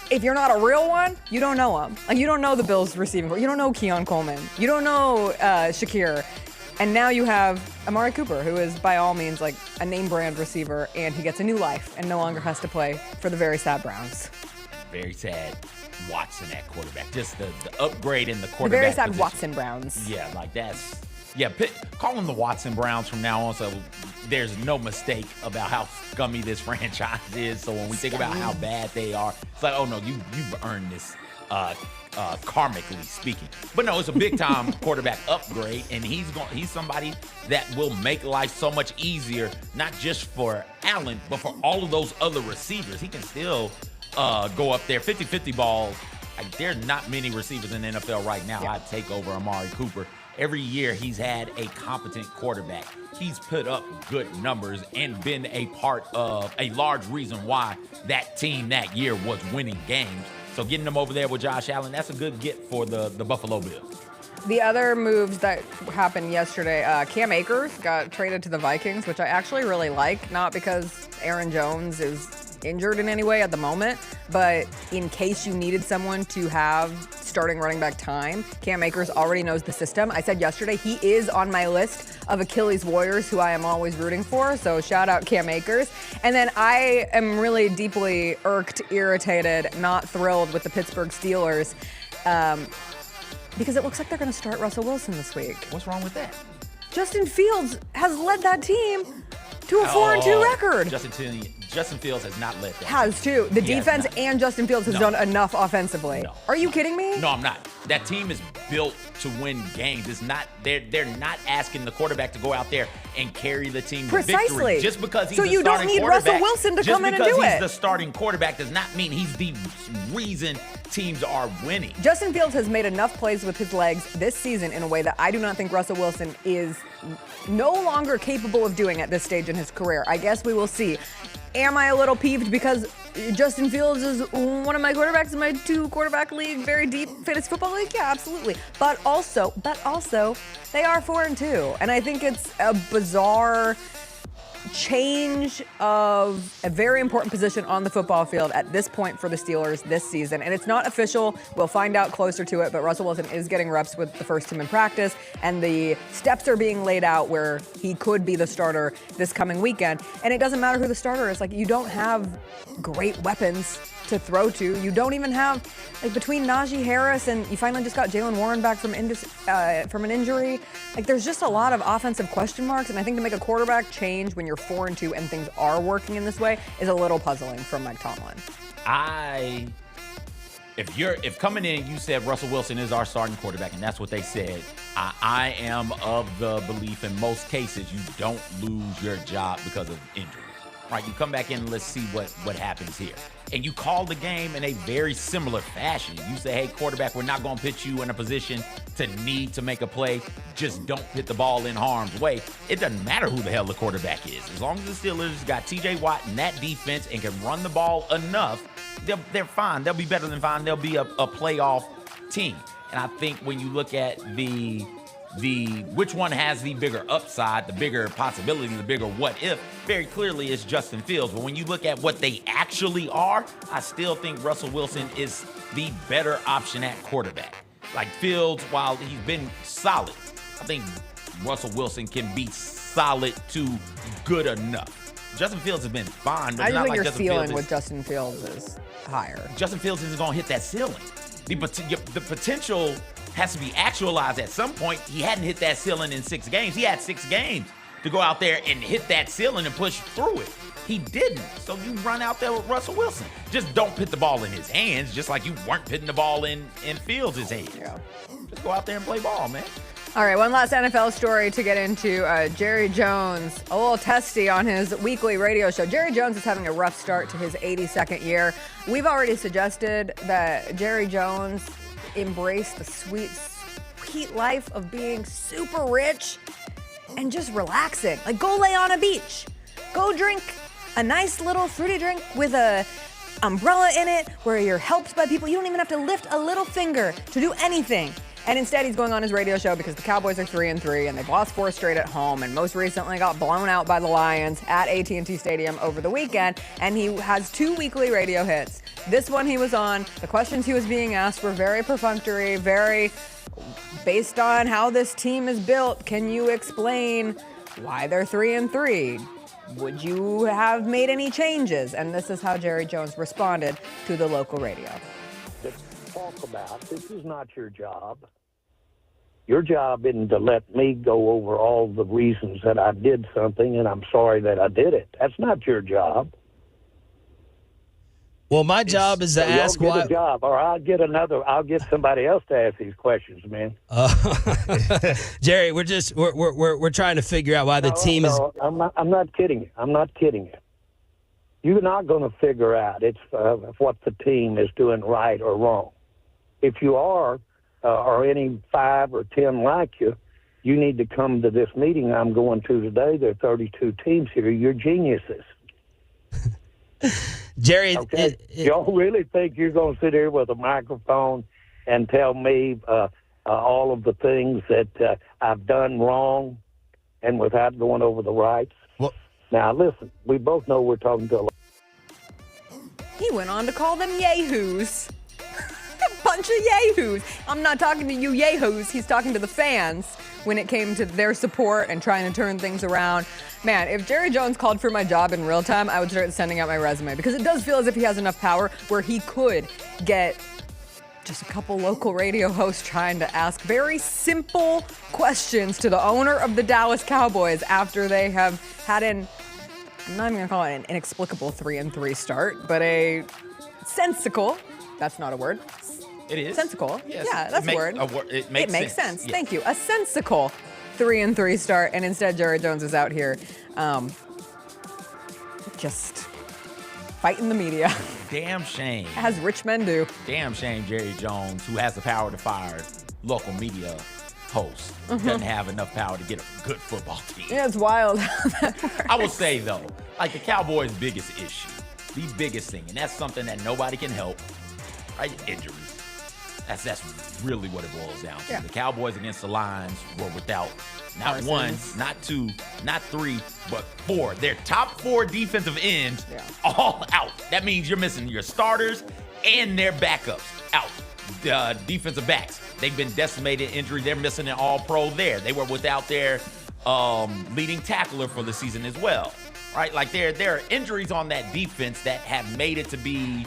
if you're not a real one, you don't know them. Like, you don't know the Bills receiving corps. You don't know Keon Coleman. You don't know Shakir. And now you have Amari Cooper, who is by all means like a name brand receiver, and he gets a new life and no longer has to play for the very sad Browns. Very sad Watson at quarterback. Just the upgrade in the quarterback The very sad position. Watson Browns. Yeah, like that's... Yeah, call them the Watson Browns from now on, so there's no mistake about how scummy this franchise is. So when we think about how bad they are, it's like, oh no, you've earned this, karmically speaking. But no, it's a big time quarterback upgrade, and he's somebody that will make life so much easier, not just for Allen, but for all of those other receivers. He can still go up there, 50-50 balls. Like, there's not many receivers in the NFL right now I'd take over Amari Cooper. Every year he's had a competent quarterback. He's put up good numbers and been a part of a large reason why that team that year was winning games. So getting them over there with Josh Allen, that's a good get for the Buffalo Bills. The other moves that happened yesterday, Cam Akers got traded to the Vikings, which I actually really like, not because Aaron Jones is injured in any way at the moment, but in case you needed someone to have starting running back time, Cam Akers already knows the system. I said yesterday he is on my list of Achilles warriors who I am always rooting for, so shout out Cam Akers. And then I am really deeply irritated, not thrilled with the Pittsburgh Steelers, because it looks like they're going to start Russell Wilson this week. What's wrong with that? Justin Fields has led that team to a 4-2 record. Justin Fields has not led that. Has too. The defense and Justin Fields has done enough offensively. No. Are you kidding me? No, I'm not. That team is built to win games. It's not. They're not asking the quarterback to go out there and carry the team to victory. Just because he's so you don't need Russell Wilson to come in and do it. Just because he's the starting quarterback does not mean he's the reason teams are winning. Justin Fields has made enough plays with his legs this season in a way that I do not think Russell Wilson is no longer capable of doing at this stage in his career. I guess we will see. Am I a little peeved because Justin Fields is one of my quarterbacks in my 2-quarterback league, very deep fantasy football league? Yeah, absolutely. But also, they are 4-2. And I think it's a bizarre change of a very important position on the football field at this point for the Steelers this season. And it's not official. We'll find out closer to it, but Russell Wilson is getting reps with the first team in practice, and the steps are being laid out where he could be the starter this coming weekend. And it doesn't matter who the starter is. Like, you don't have great weapons to throw to. You don't even have, like, between Najee Harris and you finally just got Jalen Warren back from an injury. Like, there's just a lot of offensive question marks, and I think to make a quarterback change when you're 4-2 and things are working in this way is a little puzzling from Mike Tomlin. If coming in you said Russell Wilson is our starting quarterback and that's what they said, I am of the belief in most cases you don't lose your job because of injury. Right, you come back in and let's see what happens here. And you call the game in a very similar fashion. You say, hey, quarterback, we're not going to put you in a position to need to make a play. Just don't hit the ball in harm's way. It doesn't matter who the hell the quarterback is. As long as the Steelers got TJ Watt in that defense and can run the ball enough, they're fine. They'll be better than fine. They'll be a playoff team. And I think when you look at the which one has the bigger upside, the bigger possibility, the bigger what if, very clearly it's Justin Fields. But when you look at what they actually are, I still think Russell Wilson is the better option at quarterback. Like, Fields, while he's been solid, I think Russell Wilson can be solid to good enough. Justin Fields has been fine, but I it's not think like your Justin ceiling Fields with Justin Fields is higher. Justin Fields isn't going to hit that ceiling. The potential has to be actualized at some point. He hadn't hit that ceiling in 6 games. He had 6 games to go out there and hit that ceiling and push through it. He didn't. So you run out there with Russell Wilson. Just don't put the ball in his hands, just like you weren't putting the ball in Fields' hands. Yeah. Just go out there and play ball, man. All right, one last NFL story to get into. Jerry Jones, a little testy on his weekly radio show. Jerry Jones is having a rough start to his 82nd year. We've already suggested that Jerry Jones embrace the sweet life of being super rich and just relaxing. Like, go lay on a beach. Go drink a nice little fruity drink with a umbrella in it where you're helped by people. You don't even have to lift a little finger to do anything. And instead, he's going on his radio show because the Cowboys are 3-3 and they've lost 4 straight at home and most recently got blown out by the Lions at AT&T Stadium over the weekend. And he has 2 weekly radio hits. This one he was on. The questions he was being asked were very perfunctory, very based on how this team is built. Can you explain why they're 3-3? Would you have made any changes? And this is how Jerry Jones responded to the local radio. Talk about this is not your job. Your job isn't to let me go over all the reasons that I did something and I'm sorry that I did it. That's not your job. Well, my job is to ask why. why. A job, or I'll get somebody else to ask these questions, man. Jerry, we're trying to figure out why the team is. I'm not kidding you. I'm not kidding you. You're not going to figure out what the team is doing right or wrong. If you are, or any 5 or 10 like you, you need to come to this meeting I'm going to today. There are 32 teams here. You're geniuses. Jerry, okay. Y'all really think you're going to sit here with a microphone and tell me all of the things that I've done wrong and without going over the rights? Well, now, listen, we both know we're talking to He went on to call them yahoos. A bunch of yahoos. I'm not talking to you yahoos. He's talking to the fans when it came to their support and trying to turn things around. Man, if Jerry Jones called for my job in real time, I would start sending out my resume because it does feel as if he has enough power where he could get just a couple local radio hosts trying to ask very simple questions to the owner of the Dallas Cowboys after they have had I'm not even going to call it an inexplicable 3-3 start, but a sensical, that's not a word. It is. Sensical. Yes. Yeah, that's a word. It makes sense. Yeah. Thank you. A sensical 3-3 start, and instead Jerry Jones is out here just fighting the media. Damn shame. As rich men do. Damn shame Jerry Jones, who has the power to fire local media hosts, doesn't have enough power to get a good football team. Yeah, it's wild how that works. I will say, though, like the Cowboys' biggest issue, the biggest thing, and that's something that nobody can help, right? Injuries. That's really what it boils down to. Yeah. The Cowboys against the Lions were without not Parsons. 1, not 2, not 3, but 4. Their top 4 defensive ends all out. That means you're missing your starters and their backups out. The defensive backs, they've been decimated injury. They're missing an all-pro there. They were without their leading tackler for the season as well, right? Like there are injuries on that defense that have made it to be,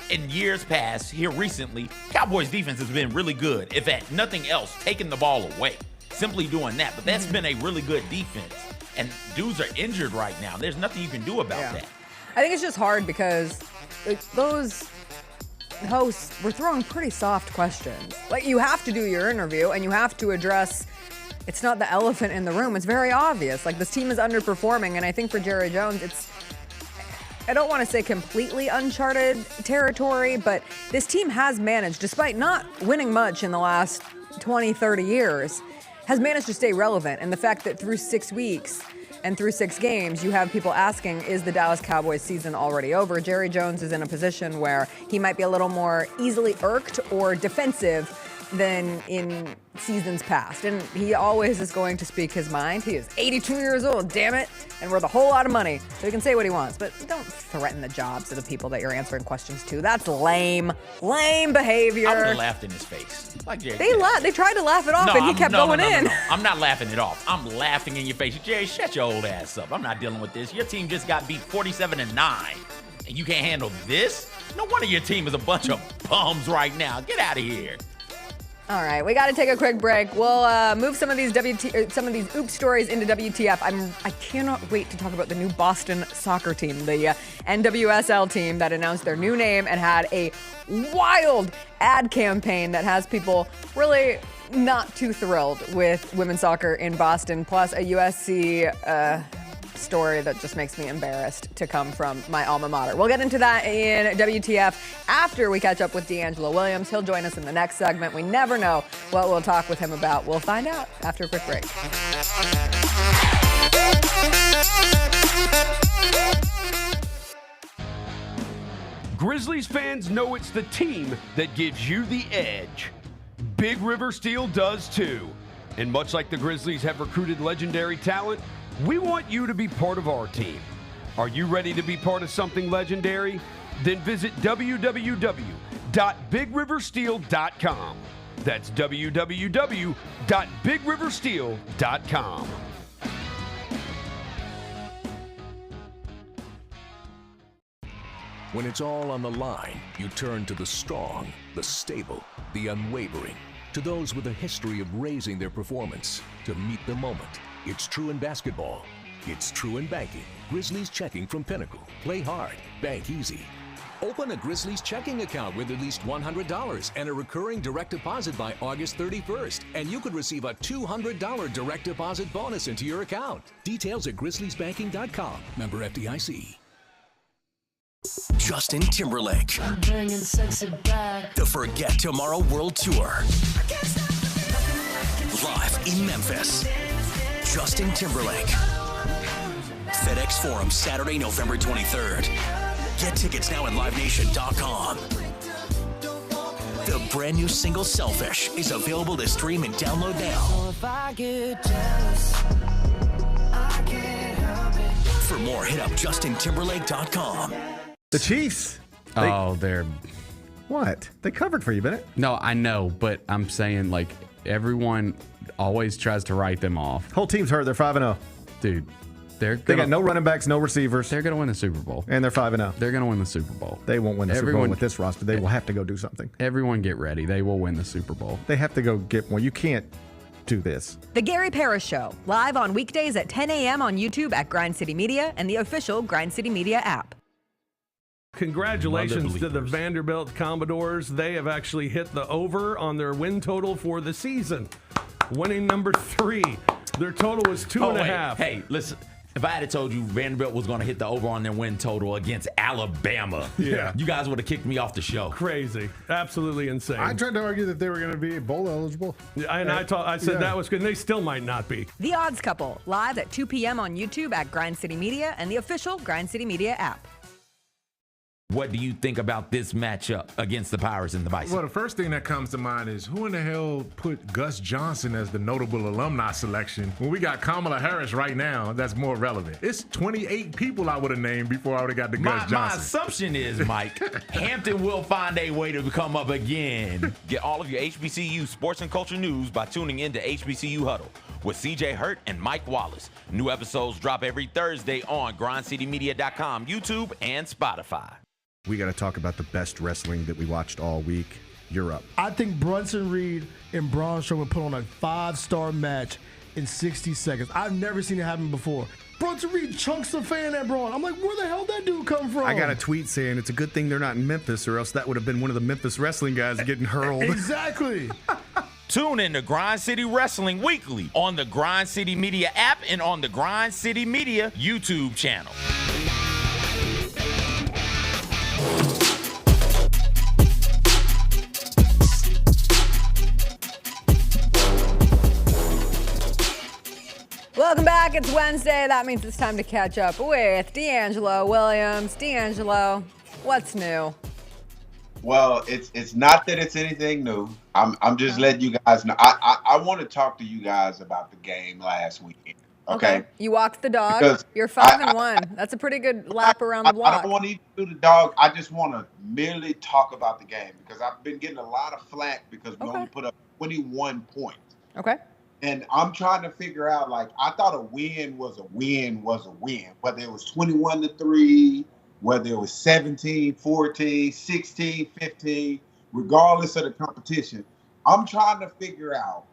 in years past, here recently, Cowboys defense has been really good. If at nothing else, taking the ball away, simply doing that. But that's been a really good defense. And dudes are injured right now. There's nothing you can do about that. I think it's just hard because those hosts were throwing pretty soft questions. Like, you have to do your interview and you have to address, it's not the elephant in the room. It's very obvious. Like, this team is underperforming, and I think for Jerry Jones, I don't want to say completely uncharted territory, but this team has managed, despite not winning much in the last 20, 30 years, has managed to stay relevant. And the fact that through 6 weeks and through 6 games, you have people asking, is the Dallas Cowboys season already over? Jerry Jones is in a position where he might be a little more easily irked or defensive than in seasons past. And he always is going to speak his mind. He is 82 years old, damn it, and worth a whole lot of money. So he can say what he wants, but don't threaten the jobs of the people that you're answering questions to. That's lame. Lame behavior. I would have laughed in his face. Like Jerry. They tried to laugh it off, and he kept going in. No. I'm not laughing it off. I'm laughing in your face. Jerry, shut your old ass up. I'm not dealing with this. Your team just got beat 47-9, and you can't handle this? No wonder your team is a bunch of bums right now. Get out of here. All right, we got to take a quick break. We'll move some of these OOP stories into WTF. I cannot wait to talk about the new Boston soccer team, the NWSL team that announced their new name and had a wild ad campaign that has people really not too thrilled with women's soccer in Boston, plus a USC story that just makes me embarrassed to come from my alma mater. We'll get into that in WTF after we catch up with DeAngelo Williams. He'll join us in the next segment. We never know what we'll talk with him about. We'll find out after a quick break. Grizzlies fans know it's the team that gives you the edge. Big River Steel does too. And much like the Grizzlies have recruited legendary talent, we want you to be part of our team. Are you ready to be part of something legendary? Then visit www.bigriversteel.com. That's www.bigriversteel.com. When it's all on the line, you turn to the strong, the stable, the unwavering, to those with a history of raising their performance to meet the moment. It's true in basketball. It's true in banking. Grizzlies Checking from Pinnacle. Play hard. Bank easy. Open a Grizzlies checking account with at least $100 and a recurring direct deposit by August 31st. And you could receive a $200 direct deposit bonus into your account. Details at grizzliesbanking.com. Member FDIC. Justin Timberlake. I'm bringing sexy back. The Forget Tomorrow World Tour. Live in Memphis. Justin Timberlake. FedEx Forum, Saturday, November 23rd. Get tickets now at livenation.com. The brand new single Selfish is available to stream and download now. For more, hit up justintimberlake.com. The Chiefs. They're... What? They covered for you, Bennett. No, I know, but I'm saying, like, everyone always tries to write them off. Whole team's hurt. They're 5-0. Dude, they got no running backs, no receivers. They're going to win the Super Bowl. And they're 5-0. They're going to win the Super Bowl. They won't win the Super Bowl with this roster. They will have to go do something. Everyone get ready. They will win the Super Bowl. They have to go get one. You can't do this. The Gary Parrish Show, live on weekdays at 10 a.m. on YouTube at Grind City Media and the official Grind City Media app. Congratulations to the Vanderbilt Commodores. They have actually hit the over on their win total for the season, winning number 3. Their total was 2.5. Hey, listen. If I had told you Vanderbilt was going to hit the over on their win total against Alabama, you guys would have kicked me off the show. Crazy. Absolutely insane. I tried to argue that they were going to be bowl eligible. And I said that was good. And they still might not be. The Odds Couple, live at 2 p.m. on YouTube at Grind City Media and the official Grind City Media app. What do you think about this matchup against the Pirates and the Bison? Well, the first thing that comes to mind is who in the hell put Gus Johnson as the notable alumni selection when we got Kamala Harris right now? That's more relevant. It's 28 people I would have named before I would have got the Gus Johnson. My assumption is, Mike, Hampton will find a way to come up again. Get all of your HBCU sports and culture news by tuning in to HBCU Huddle with CJ Hurt and Mike Wallace. New episodes drop every Thursday on grindcitymedia.com, YouTube, and Spotify. We got to talk about the best wrestling that we watched all week. You're up. I think Brunson Reed and Braun Strowman put on a 5-star match in 60 seconds. I've never seen it happen before. Brunson Reed chunks the fan at Braun. I'm like, where the hell did that dude come from? I got a tweet saying it's a good thing they're not in Memphis, or else that would have been one of the Memphis wrestling guys getting hurled. Exactly. Tune in to Grind City Wrestling weekly on the Grind City Media app and on the Grind City Media YouTube channel. Welcome back. It's Wednesday. That means it's time to catch up with DeAngelo Williams. DeAngelo, what's new? Well, it's not that it's anything new. I'm just letting you guys know. I want to talk to you guys about the game last weekend. Okay. You walked the dog. Because you're 5-1. That's a pretty good lap around the block. I don't want to even do the dog. I just want to merely talk about the game because I've been getting a lot of flack because we only put up 21 points. Okay. And I'm trying to figure out, like, I thought a win was a win, whether it was 21-3, whether it was 17-14, 16-15, regardless of the competition. I'm trying to figure out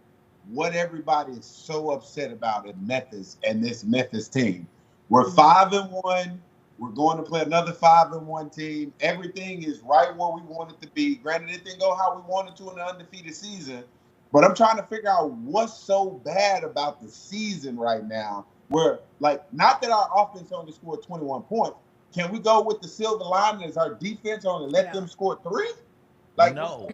what everybody is so upset about in Memphis and this Memphis team. We're 5-1. We're going to play another 5-1 team. Everything is right where we want it to be. Granted, it didn't go how we wanted to in the undefeated season, but I'm trying to figure out what's so bad about the season right now. Where, like, not that our offense only scored 21 points. Can we go with the silver lining as our defense only let them score 3? Like, No,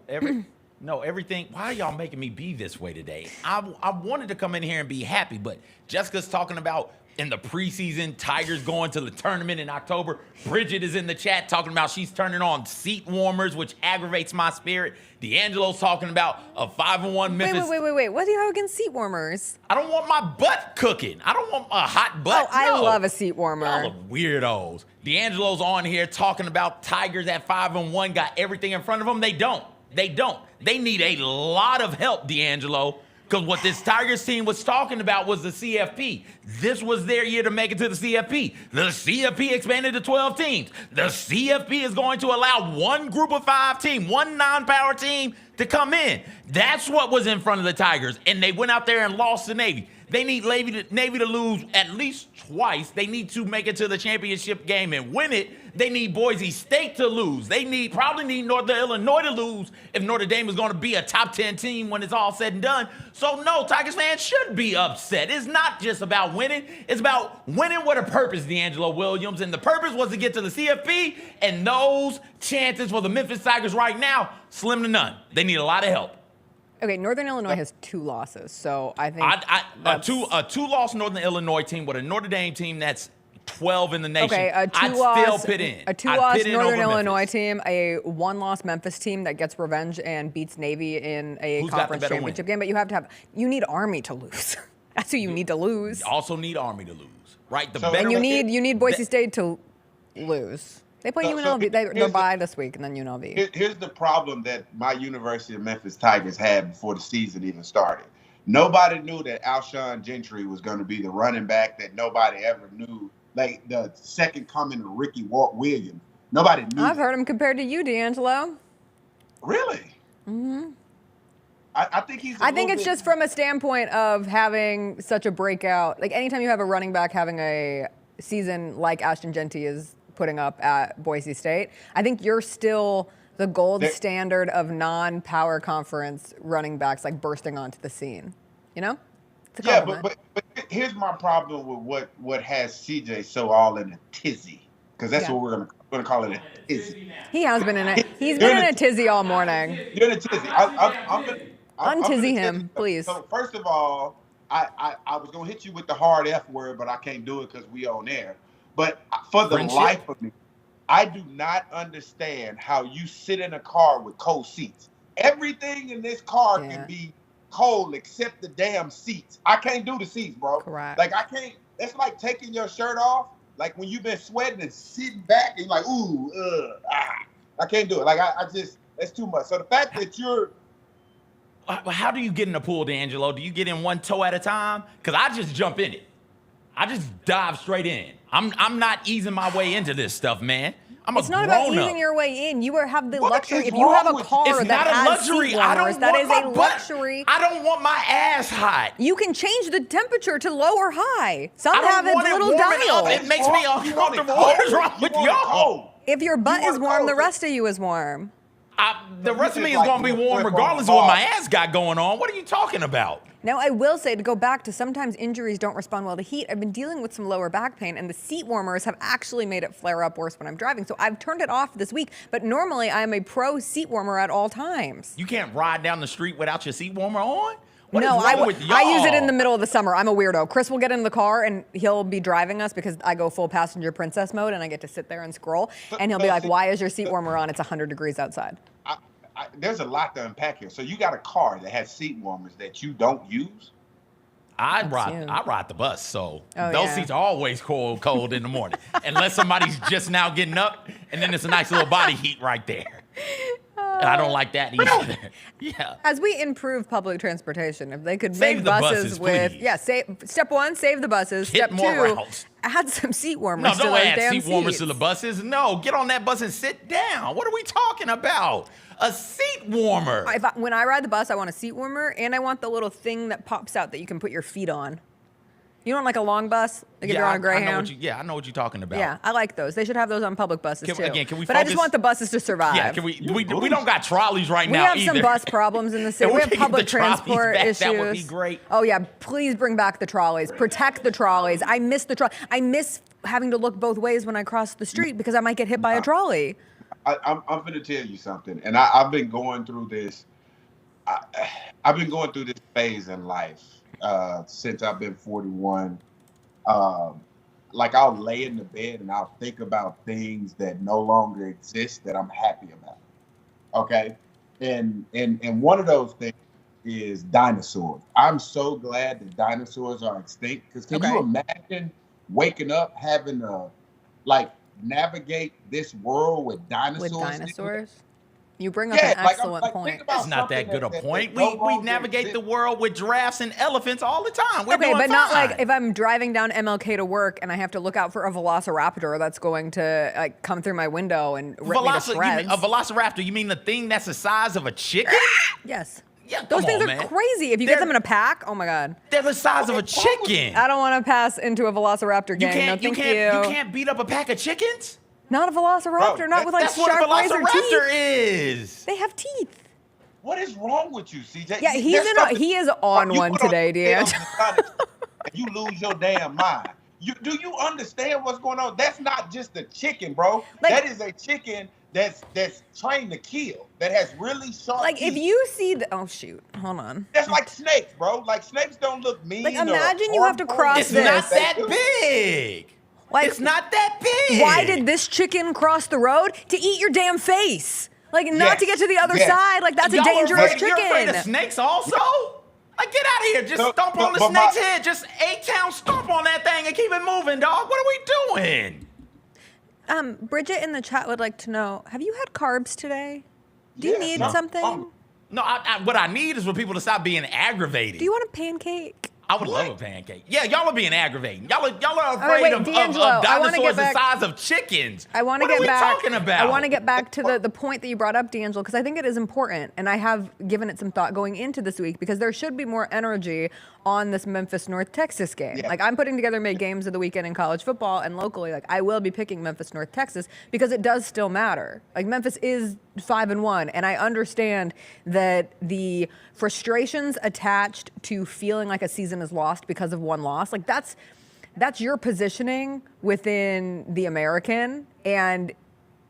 everything. Why are y'all making me be this way today? I wanted to come in here and be happy, but Jessica's talking about in the preseason, Tigers going to the tournament in October. Bridget is in the chat talking about she's turning on seat warmers, which aggravates my spirit. DeAngelo's talking about a 5-1 Memphis. Wait. What do you have against seat warmers? I don't want my butt cooking. I don't want a hot butt. Oh, I love a seat warmer. Y'all are weirdos. DeAngelo's on here talking about Tigers at 5-1 got everything in front of them. They don't. They need a lot of help, DeAngelo, because what this Tigers team was talking about was the CFP. This was their year to make it to the CFP. The CFP expanded to 12 teams. The CFP is going to allow one group of 5 team, one non-power team to come in. That's what was in front of the Tigers, and they went out there and lost to Navy. They need Navy to lose at least twice. They need to make it to the championship game and win it. They need Boise State to lose. They probably need Northern Illinois to lose if Notre Dame is going to be a top 10 team when it's all said and done. So no, Tigers fans should be upset. It's not just about winning. It's about winning with a purpose, DeAngelo Williams. And the purpose was to get to the CFP, and those chances for the Memphis Tigers right now, slim to none. They need a lot of help. Okay, Northern Illinois has 2 losses, so I think a two-loss Northern Illinois team with a Notre Dame team that's 12 in the nation. Okay, I'd still pit in. A 2-loss Northern Illinois team, a 1-loss Memphis team that gets revenge and beats Navy in a conference championship game. But you need Army to lose. That's who you need to lose. You also need Army to lose, right? And you need Boise State to lose. They play UNLV. They're bye this week, and then UNLV. Here's the problem that my University of Memphis Tigers had before the season even started. Nobody knew that Alshon Gentry was going to be the running back that nobody ever knew, like the second coming of Ricky Williams. Nobody knew. I've heard him compared to you, DeAngelo. Really? Mm-hmm. I think he's. I think it's just from a standpoint of having such a breakout. Like anytime you have a running back having a season like Ashton Genty is putting up at Boise State, I think you're still the gold standard of non-power conference running backs, like bursting onto the scene. You know? Yeah, but here's my problem with what has CJ so all in a tizzy, because that's what we're gonna call it, a tizzy. He has been in it. He's been in a tizzy all morning. You're in a tizzy. Untizzy him, please. So first of all, I was gonna hit you with the hard F word, but I can't do it because we on air. But for the life of me, I do not understand how you sit in a car with cold seats. Everything in this car can be cold except the damn seats. I can't do the seats, bro. Correct. Like I can't. It's like taking your shirt off, like when you've been sweating and sitting back, and you're like, ooh, I can't do it. Like I just, it's too much. So the fact that you're how do you get in the pool, DeAngelo? Do you get in one toe at a time? Because I just jump in it. I just dive straight in. I'm not easing my way into this stuff, man. It's not about easing your way in. You have the luxury. If you have a car that has seat warmers, that is a luxury. I don't want my ass hot. You can change the temperature to low or high. Some have a little dial. It makes me uncomfortable. What is wrong with y'all? If your butt is warm, the rest of you is warm. The rest of me is going to be warm regardless of what my ass got going on. What are you talking about? Now, I will say, to go back to sometimes injuries don't respond well to heat, I've been dealing with some lower back pain, and the seat warmers have actually made it flare up worse when I'm driving. So I've turned it off this week, but normally I am a pro seat warmer at all times. You can't ride down the street without your seat warmer on? What no, is wrong with y'all? I use it in the middle of the summer. I'm a weirdo. Chris will get in the car, and he'll be driving us because I go full passenger princess mode, and I get to sit there and scroll. And he'll be like, why is your seat warmer on? It's 100 degrees outside. There's a lot to unpack here. So you got a car that has seat warmers that you don't use? I ride the bus, so those seats are always cold in the morning, unless somebody's just now getting up, and then it's a nice little body heat right there. I don't like that either. Yeah. As we improve public transportation, if they could Save make the buses buses, with, please. step one, save the buses. Hit Step more two, routes. add some seat warmers No, to don't those add damn seat warmers seats. to the buses. No, get on that bus and sit down. What are we talking about? A seat warmer. When I ride the bus, I want a seat warmer, and I want the little thing that pops out that you can put your feet on. You know, like a long bus, like if you're on a Greyhound. I know what you're talking about. Yeah, I like those. They should have those on public buses too. Again, can we but I just focus- want the buses to survive. Yeah, can we don't got trolleys right We now have either. some bus problems in the city. If We we have could get public the trolleys transport back, issues. that would be great. Oh yeah, please bring back the trolleys. Protect the trolleys. I miss the trolley. I miss having to look both ways when I cross the street because I might get hit by a trolley. I'm going to tell you something, and I've been going through this. I've been going through this phase in life since I've been 41. Like I'll lay in the bed and I'll think about things that no longer exist that I'm happy about. Okay, and one of those things is dinosaurs. I'm so glad that dinosaurs are extinct because can you imagine waking up having to navigate this world with dinosaurs? With dinosaurs? You bring up an excellent point. That's not that good a point. We navigate the world with giraffes and elephants all the time. We're Okay, doing but not fine. like if I'm driving down MLK to work and I have to look out for a velociraptor that's going to come through my window and rip me to shreds. A velociraptor, you mean the thing that's the size of a chicken? Yes. Yeah, Those come things on, are man. crazy. If you get them in a pack, oh my God. They're the size of a chicken. I don't want to pass into a velociraptor gang. No, thank you. You can't beat up a pack of chickens? Not a velociraptor, not with like That's what sharp a razor velociraptor teeth. is. They have teeth. What is wrong with you, CJ? Yeah, he is on one today, DeAngelo. You lose your damn mind. Do you understand what's going on? That's not just a chicken, bro. That is a chicken that's trained to kill. That has really sharp Like teeth. if you see oh shoot, hold on. That's like snakes, bro. Like snakes don't look mean. Like imagine you have to cross It's this. not that big. Like, it's not that big. Why did this chicken cross the road? To eat your damn face. Like not to get to the other side. Like that's a dangerous chicken. You're afraid of snakes also? Like get out of here. Just stomp on the snake's head. Just 8-count stomp on that thing and keep it moving, dog. What are we doing? Bridget in the chat would like to know, have you had carbs today? Do you need something? No, what I need is for people to stop being aggravating. Do you want a pancake? I would love a pancake. Yeah, y'all are being aggravating. Y'all are Wait, afraid of DeAngelo, I wanna dinosaurs get back- the size of chickens. I want to What get are we back. talking about? I want to get back to the point that you brought up, DeAngelo, because I think it is important, and I have given it some thought going into this week because there should be more energy on this Memphis North Texas game. Yeah. Like I'm putting together my games of the weekend in college football, and locally, like I will be picking Memphis North Texas because it does still matter. Like Memphis is 5-1, and I understand that the frustrations attached to feeling like a season is lost because of one loss, like that's your positioning within the American, and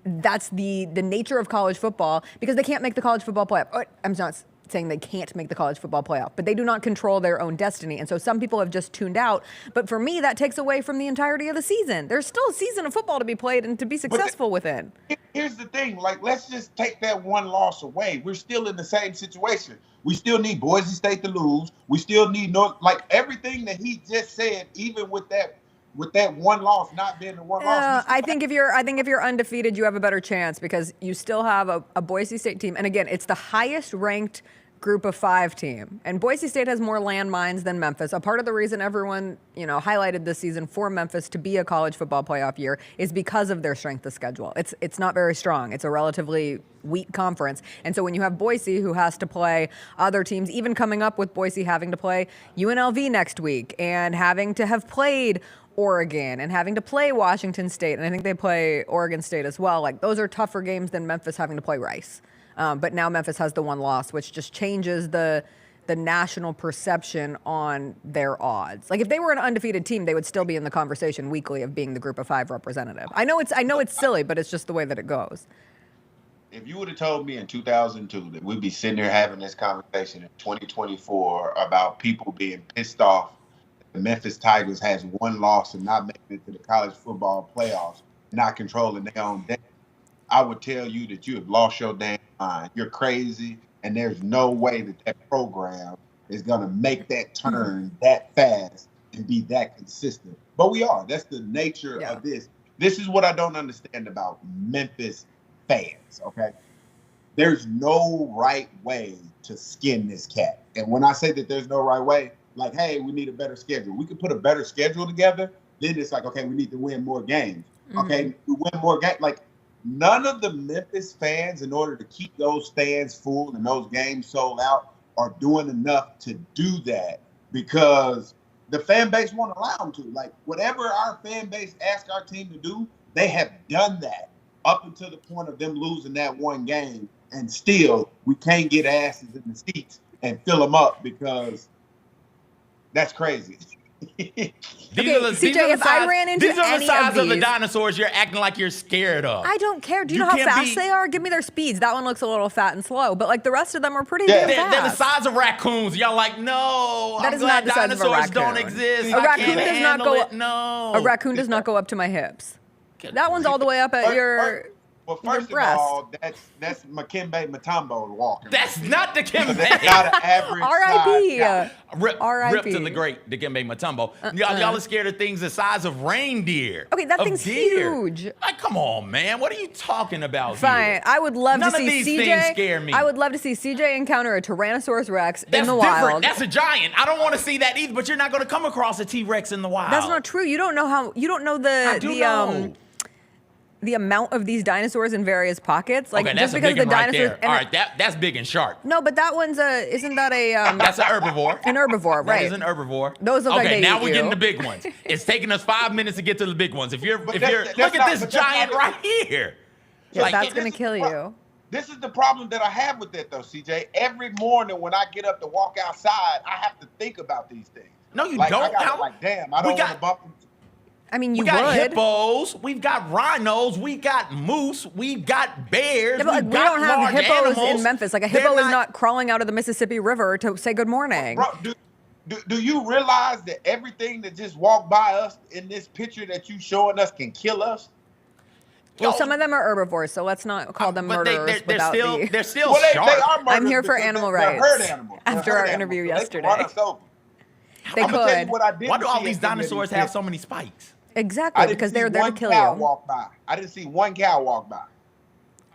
that's the nature of college football because they can't make the college football playoff. I'm not saying they can't make the college football playoff, but they do not control their own destiny. And so some people have just tuned out. But for me, that takes away from the entirety of the season. There's still a season of football to be played and to be successful within. Here's the thing, like let's just take that one loss away. We're still in the same situation. We still need Boise State to lose. We still need everything that he just said, even with that one loss not being the one loss. I think if you're undefeated, you have a better chance because you still have a Boise State team. And again, it's the highest ranked group of 5 team. And Boise State has more landmines than Memphis. A part of the reason everyone, highlighted this season for Memphis to be a college football playoff year is because of their strength of schedule. It's not very strong. It's a relatively weak conference. And so when you have Boise who has to play other teams, even coming up with Boise having to play UNLV next week and having to have played Oregon and having to play Washington State, and I think they play Oregon State as well. Like those are tougher games than Memphis having to play Rice. But now Memphis has the one loss, which just changes the national perception on their odds. Like if they were an undefeated team, they would still be in the conversation weekly of being the group of 5 representative. I know it's silly, but it's just the way that it goes. If you would have told me in 2002 that we'd be sitting there having this conversation in 2024 about people being pissed off the Memphis Tigers has one loss and not making it to the college football playoffs, not controlling their own destiny, I would tell you that you have lost your damn mind. You're crazy, and there's no way that program is going to make that turn that fast and be that consistent. But we are. That's the nature of this. This is what I don't understand about Memphis fans, okay? there's no right way to skin this cat. And when I say that there's no right way, like, hey, we need a better schedule. We could put a better schedule together. Then it's like, okay, we need to win more games. Okay, we win more games. Like, none of the Memphis fans, in order to keep those stands full and those games sold out, are doing enough to do that because the fan base won't allow them to. Like, whatever our fan base asks our team to do, they have done that up until the point of them losing that one game. And still, we can't get asses in the seats and fill them up because that's crazy. Okay, CJ, if I ran into these are any the size of the these- dinosaurs you're acting like you're scared of. I don't care. Do you know You how can't fast be- they are? Give me their speeds. That one looks a little fat and slow, but like the rest of them are pretty Yeah, damn they're the fast. size of raccoons. Y'all like, no, That I'm is glad not the size of a dinosaurs don't raccoon. exist. A I raccoon can't does not handle go. it. No, A raccoon does not go up to my hips. That one's all the way up at your. Well, your first of breast. all, that's Makembe Mutombo walking. That's not the Dikembe. That's not an average R.I.P. size guy. Rip to the great Dikembe Mutombo. Y'all are scared of things the size of reindeer. Okay, that of thing's deer. huge. Like, come on, man. What are you talking about Fine. here? I would love None to of see these CJ. things scare me. I would love to see CJ encounter a Tyrannosaurus Rex That's in the different. wild. That's a giant. I don't want to see that either, but you're not going to come across a T-Rex in the wild. That's not true. You don't know how. You don't know I do know. the amount of these dinosaurs in various pockets. Like okay, just that's a because big the one right dinosaurs. there. All right, that's big and sharp. No, but that one's isn't that a That's an herbivore. An herbivore, right? That is an herbivore. Those look like okay, they now eat we're you. getting the big ones. It's taking us 5 minutes to get to the big ones. If you're that's look at not- this but that's giant not- right here. Yeah, Like, that's it- gonna kill you. This is the problem that I have with that, though, CJ. Every morning when I get up to walk outside, I have to think about these things. No, you like, don't. I gotta, How- like, damn, I don't want to bump into. I mean, you we got would. hippos, we've got rhinos, we got moose, we've got bears. Yeah, but like, we've we got don't have large hippos animals. in Memphis. Like a They're hippo is not crawling out of the Mississippi River to say good morning. Bro, do you realize that everything that just walked by us in this picture that you showing us can kill us? Well, some of them are herbivores, so let's not call them but murderers they're without still the. they're still Well, they sharp. are murderers I'm here for because animal they're rights. herd animals. They're After herd our animals, interview so they yesterday. can run us over. They I'ma tell you could. what I didn't Why do all see these in any of dinosaurs these have pictures. so many spikes? Exactly, I didn't because see they're there to one kill cow you. walk by. I didn't see one cow walk by.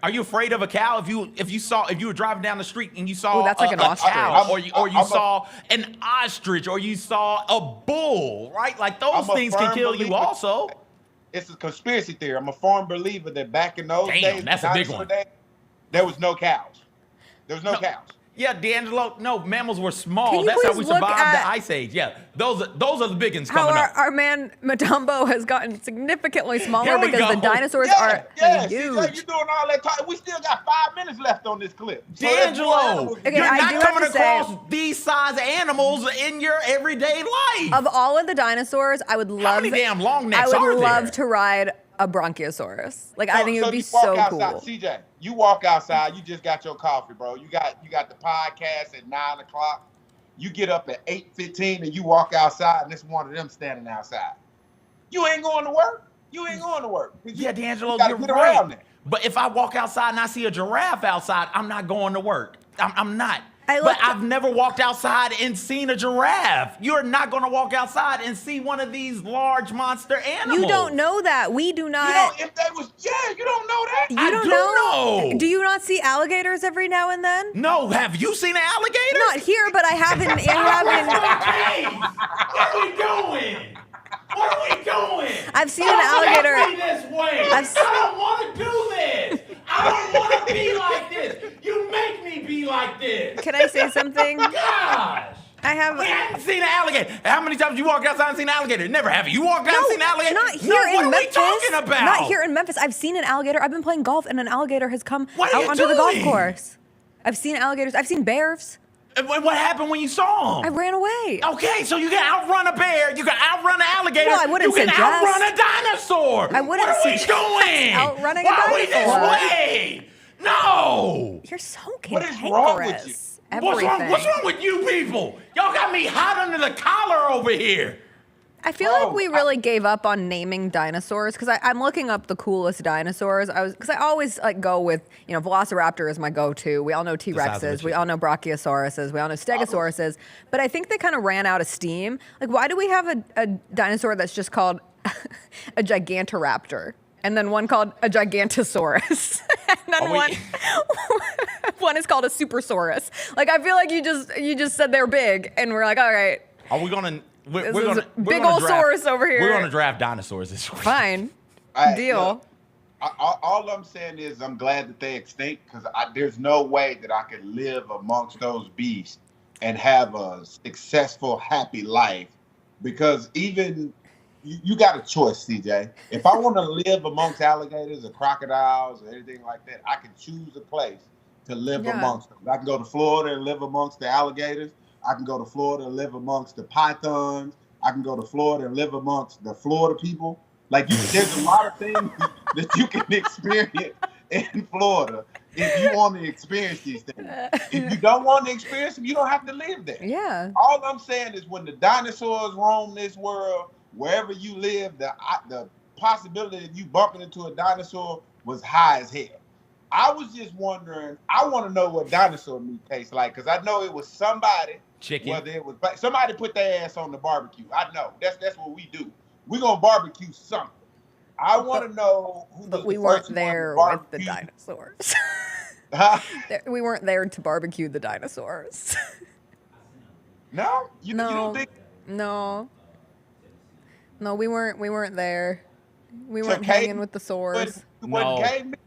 Are you afraid of a cow? If you were driving down the street and you saw Ooh, that's like an a ostrich. cow, or you I'm a- saw an ostrich, or you saw a bull, right? Like those I'm a things can firm kill you believer- also. It's a conspiracy theory. I'm a firm believer that back in those Damn, days, that's the a big dinosaur one. days, there was no cows. There was no cows. Yeah, DeAngelo, no, mammals were small. Can you That's how please we look survived at the Ice Age. Yeah, those are the big ones How coming up. our man Mutombo has gotten significantly smaller Here we because the go. dinosaurs Yeah, are yeah. huge. CJ, you doing all that talk? We still got 5 minutes left on this clip. So there's more DeAngelo, animals. Okay, you're I do not have coming to say- across these size animals in your everyday life. Of all of the dinosaurs, I would love. many damn long necks I would are love there? to ride a Bronchiosaurus. Like I think it would be you walk so outside, cool. CJ, you walk outside. You just got your coffee, bro. You got the podcast at 9 o'clock. You get up at 8:15 and you walk outside, and it's one of them standing outside. You ain't going to work. You ain't going to work. Yeah, DeAngelo, gotta you're get right. around that. But if I walk outside and I see a giraffe outside, I'm not going to work. I'm not. But looked- I've never walked outside and seen a giraffe. You're not going to walk outside and see one of these large monster animals. You don't know that. We do not. You know, if they was, you don't know that. You I don't do know. Do you not see alligators every now and then? No, have you seen an alligator? Not here, but I haven't. Okay. Where are we going? Where are we going? I've seen an alligator. Don't take me this way. I've I don't want to do this. I don't want to be like this. You make me be like this. Can I say something? Gosh. I have. We haven't seen an alligator. How many times you walked outside and seen an alligator? Never have you. You walked out and seen an alligator? Not here No, in what Memphis. are we talking about? Not here in Memphis. I've seen an alligator. I've been playing golf, and an alligator has come What are out you onto the golf doing? course. I've seen alligators. I've seen bears. And what happened when you saw I him? ran away. Okay, so you can outrun a bear, you can outrun an alligator, No, I wouldn't you can suggest- outrun a dinosaur. I wouldn't What are we suggest doing? outrunning a Why are we dinosaur. this way? No. You're so What cantankerous. is wrong with you? Everything. What's wrong with you people? Y'all got me hot under the collar over here. I feel like we really gave up on naming dinosaurs because I'm looking up the coolest dinosaurs. Because I always like go with, Velociraptor is my go-to. We all know T-Rexes. We all know Brachiosauruses. We all know Stegosauruses. But I think they kind of ran out of steam. Like, why do we have a dinosaur that's just called a Gigantoraptor? And then one called a Gigantosaurus. And then one is called a Supersaurus. Like, I feel like you just said they're big, and we're like, all right. Are we gonna? We're This is gonna a big old saurus over here. We're gonna draft dinosaurs this week. Fine. Deal. Look, all I'm saying is I'm glad that they extinct because there's no way that I could live amongst those beasts and have a successful, happy life. Because even you got a choice, CJ. If I want to live amongst alligators or crocodiles or anything like that, I can choose a place to live amongst them. I can go to Florida and live amongst the alligators. I can go to Florida and live amongst the pythons. I can go to Florida and live amongst the Florida people. Like, there's a lot of things that you can experience in Florida if you want to experience these things. If you don't want to experience them, you don't have to live there. Yeah. All I'm saying is when the dinosaurs roam this world, wherever you live, the possibility of you bumping into a dinosaur was high as hell. I was just wondering, I want to know what dinosaur meat tastes like because I know it was somebody. Chicken. Whether it was somebody put their ass on the barbecue. I know. That's what we do. We're going to barbecue something. I want to know who But we weren't there with the dinosaurs. We weren't there to barbecue the dinosaurs. No? You don't think? No, we weren't there. We weren't hanging with the swords.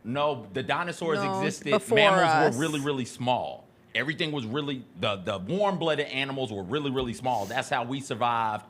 No, the dinosaurs existed. Before Mammals us. were really, really small. Everything was really, the warm-blooded animals were really, really small. That's how we survived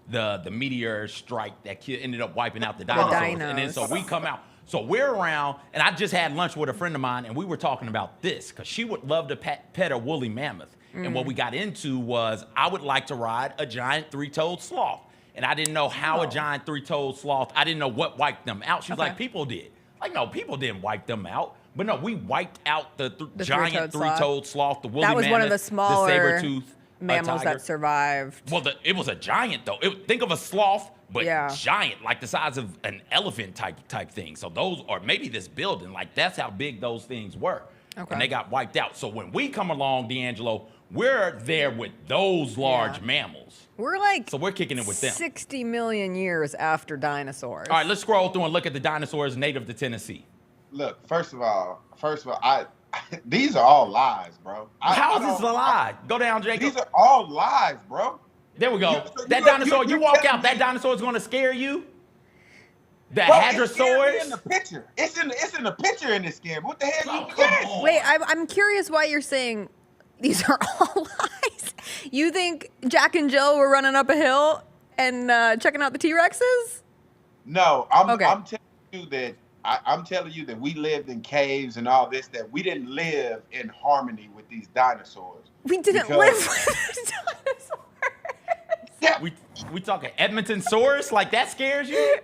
the meteor strike that ended up wiping out the dinosaurs. And then so we come out. So we're around, and I just had lunch with a friend of mine, and we were talking about this, because she would love to pet a woolly mammoth. And what we got into was I would like to ride a giant three-toed sloth. And I didn't know how a giant three-toed sloth, I didn't know what wiped them out. She was like, people did. Like, no, people didn't wipe them out. But no, we wiped out the giant three-toed sloth, the woolly mammoth, that was one of the smaller saber-tooth mammals tiger. that survived. Well, it was a giant, though. Think of a sloth, but Yeah. giant, like the size of an elephant type thing. So those, or maybe this building, like that's how big those things were. Okay. And they got wiped out. So when we come along, DeAngelo, we're there with those large mammals. We're like So we're kicking it with them. 60 million years after dinosaurs. All right, let's scroll through and look at the dinosaurs native to Tennessee. Look, first of all, these are all lies, bro. How is this a lie? Go down, Jacob. These are all lies, bro. There we go. That dinosaur, you walk out, that dinosaur is going to scare you? That hadrosaurus? It's in the picture. It's in the picture in this game. What the hell you doing? Wait, I'm curious why you're saying these are all lies. You think Jack and Jill were running up a hill and checking out the T-Rexes? No, I'm telling you that I'm telling you that we lived in caves and all this, that we didn't live in harmony with these dinosaurs. We didn't live with these dinosaurs. Yeah. We talking Edmonton-saurus? Like that scares you?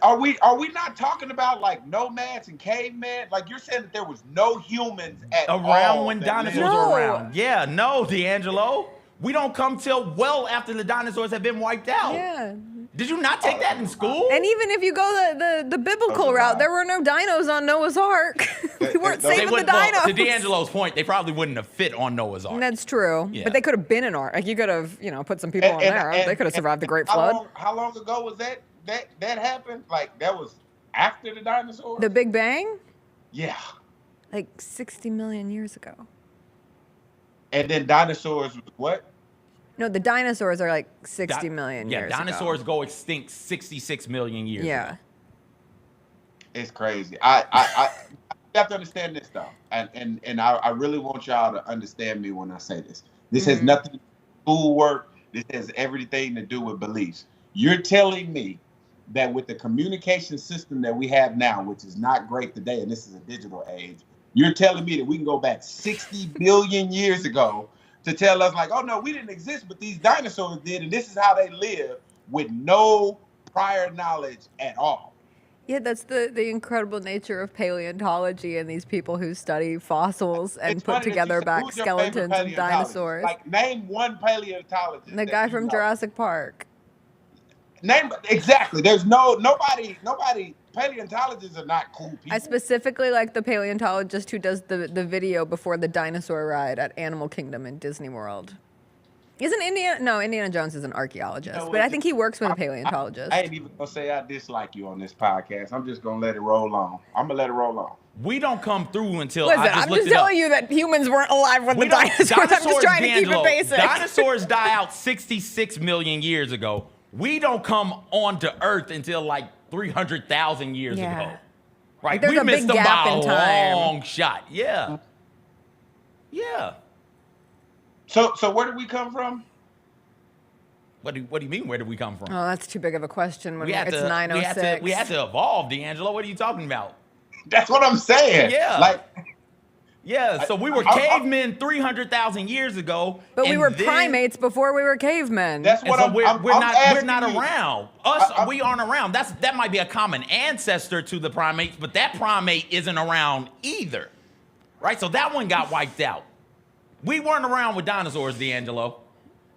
Are we not talking about like nomads and cavemen? Like you're saying that there was no humans at all Around when that dinosaurs lived? were around. Yeah, no, DeAngelo. We don't come till well after the dinosaurs have been wiped out. Yeah. Did you not take that in school? And even if you go the biblical route, there were no dinos on Noah's Ark. We weren't saving the dinos. Well, to DeAngelo's point, they probably wouldn't have fit on Noah's Ark. That's true. Yeah. But they could have been an ark. Like you could have, put some people on there. They could have survived the Great Flood. How long ago was that happened? Like that was after the dinosaurs? The Big Bang? Yeah. Like 60 million years ago. And then dinosaurs was what? No, the dinosaurs are like 60 million years Yeah, dinosaurs ago. go extinct 66 million years ago. It's crazy. I have to understand this though, and I really want y'all to understand me when I say this. This has nothing to do with schoolwork. This has everything to do with beliefs. You're telling me that with the communication system that we have now, which is not great today, and this is a digital age, you're telling me that we can go back 60 billion years ago to tell us like, oh no, we didn't exist, but these dinosaurs did, and this is how they live with no prior knowledge at all. Yeah, that's the incredible nature of paleontology and these people who study fossils and It's put funny that together you said, back who's your favorite skeletons and paleontologist? dinosaurs. Like name one paleontologist. The guy from Jurassic Park. Name exactly. There's nobody. Paleontologists are not cool people. I specifically like the paleontologist who does the video before the dinosaur ride at Animal Kingdom in Disney World. Isn't Indiana Jones is an archaeologist, but I think he works with a paleontologist. I ain't even gonna say I dislike you on this podcast. I'm just gonna let it roll on. I'm gonna let it roll on. We don't come through until Listen, I'm just telling you that humans weren't alive when the dinosaurs. I'm just trying to keep it basic. Dinosaurs die out 66 million years ago. We don't come onto Earth until like 300,000 years ago. Right? Like, we missed them by a time. long shot. Yeah. Yeah. So where did we come from? What do you mean? Where did we come from? Oh, that's too big of a question. When it's to, 9:06. we had to evolve, DeAngelo. What are you talking about? That's what I'm saying. Yeah. So we were cavemen 300,000 years ago. But we were primates before we were cavemen. That's what we're not you. around. We aren't around. That might be a common ancestor to the primates, but that primate isn't around either. Right? So that one got wiped out. We weren't around with dinosaurs, DeAngelo.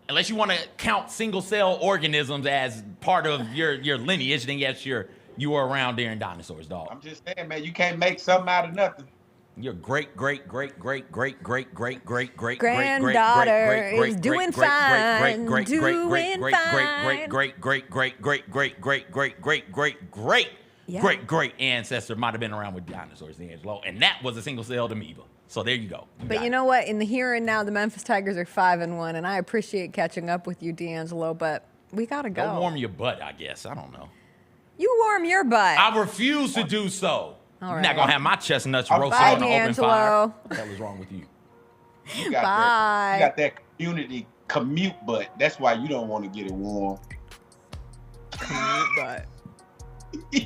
Unless you want to count single-cell organisms as part of your lineage, then yes, you were around during dinosaurs, dog. I'm just saying, man, you can't make something out of nothing. Your great granddaughter is doing fine. Great ancestor might have been around with dinosaurs, DeAngelo, and that was a single-celled amoeba. So there you go. But you know what? In the here and now, the Memphis Tigers are 5-1, and I appreciate catching up with you, DeAngelo, but we gotta go. Go warm your butt, I guess. I don't know. You warm your butt. I refuse to do so. All You're right. not gonna have my chestnuts roasted Bye, on the open DeAngelo. fire. What the hell is wrong with you? You got that community commute butt. That's why you don't want to get it warm. Commute butt.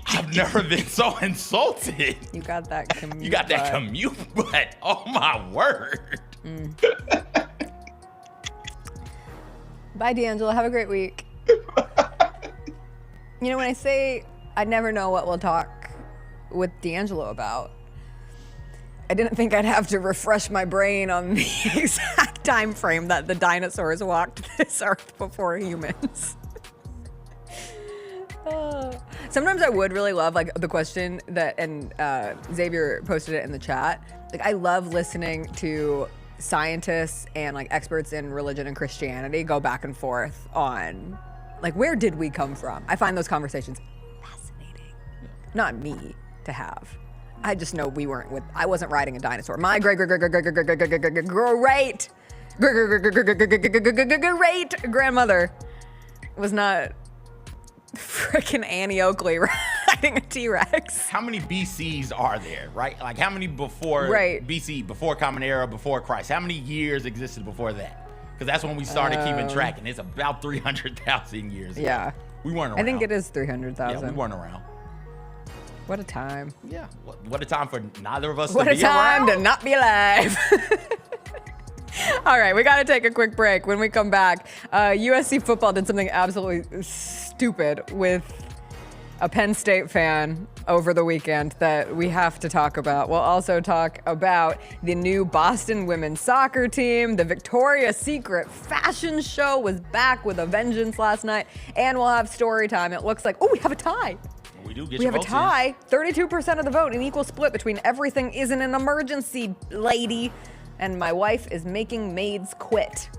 I've never been so insulted. You got that commute. You got that commute butt. Oh my word. Bye, DeAngelo. Have a great week. You know, when I say I never know what we'll talk with DeAngelo about, I didn't think I'd have to refresh my brain on the exact time frame that the dinosaurs walked this earth before humans. Sometimes I would really love like the question that, and Xavier posted it in the chat. Like, I love listening to scientists and like experts in religion and Christianity go back and forth on like, where did we come from? I find those conversations fascinating. Not me to have. I just know I wasn't riding a dinosaur. My great grandmother was not freaking Annie Oakley riding a T-Rex. How many BCs are there, right? Like how many before BC, before Common Era, before Christ? How many years existed before that? Because that's when we started keeping track, and it's about 300,000 years ago. Yeah. We weren't around. I think it is 300,000. Yeah, we weren't around. What a time. Yeah. What a time for neither of us to be around. What a time to not be alive. All right, we got to take a quick break. When we come back, USC football did something absolutely stupid with a Penn State fan over the weekend that we have to talk about. We'll also talk about the new Boston women's soccer team. The Victoria's Secret fashion show was back with a vengeance last night, and we'll have story time. It looks like, we have a tie. We have a tie. 32% of the vote, an equal split between everything isn't an emergency, lady, and my wife is making maids quit.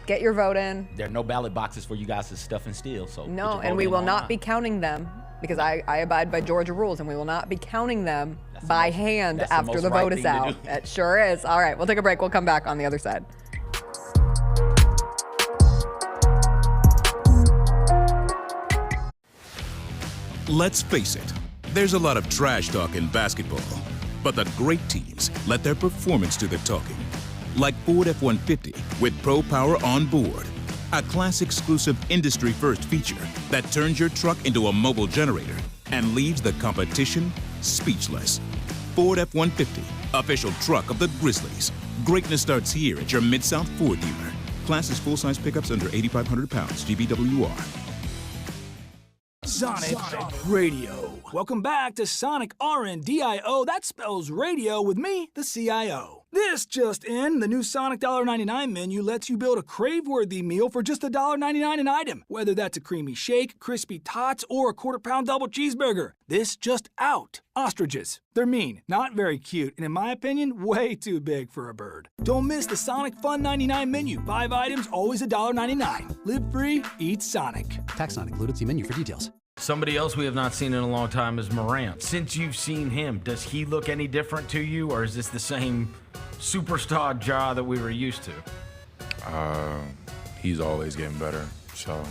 Get your vote in. There are no ballot boxes for you guys to stuff and steal. So no, and we will not be counting them because I abide by Georgia rules, and we will not be counting them by hand after the vote is out. It sure is. All right, we'll take a break. We'll come back on the other side. Let's face it, there's a lot of trash talk in basketball, but the great teams let their performance do the talking. Like Ford F-150 with Pro Power on board, a class-exclusive industry-first feature that turns your truck into a mobile generator and leaves the competition speechless. Ford F-150, official truck of the Grizzlies. Greatness starts here at your Mid-South Ford dealer. Class is full-size pickups under 8,500 pounds, GVWR. Sonic Radio. Welcome back to Sonic RNDIO. That spells radio with me, the CIO. This just in, the new Sonic $1.99 menu lets you build a crave-worthy meal for just $1.99 an item, whether that's a creamy shake, crispy tots, or a quarter-pound double cheeseburger. This just out. Ostriches. They're mean, not very cute, and in my opinion, way too big for a bird. Don't miss the Sonic Fun 99 menu. 5 items, always $1.99. Live free, eat Sonic. Tax not included. See menu for details. Somebody else we have not seen in a long time is Morant. Since you've seen him, does he look any different to you, or is this the same superstar Ja that we were used to? He's always getting better, so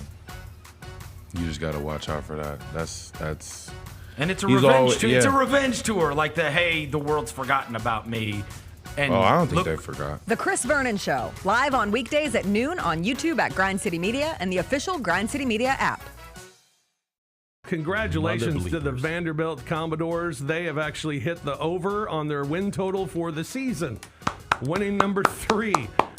you just got to watch out for that. That's. And it's a revenge tour. Yeah. It's a revenge tour, like hey, the world's forgotten about me. And I don't think they forgot. The Chris Vernon Show, live on weekdays at noon on YouTube at Grind City Media and the official Grind City Media app. Congratulations to the Vanderbilt Commodores. They have actually hit the over on their win total for the season. Winning number 3.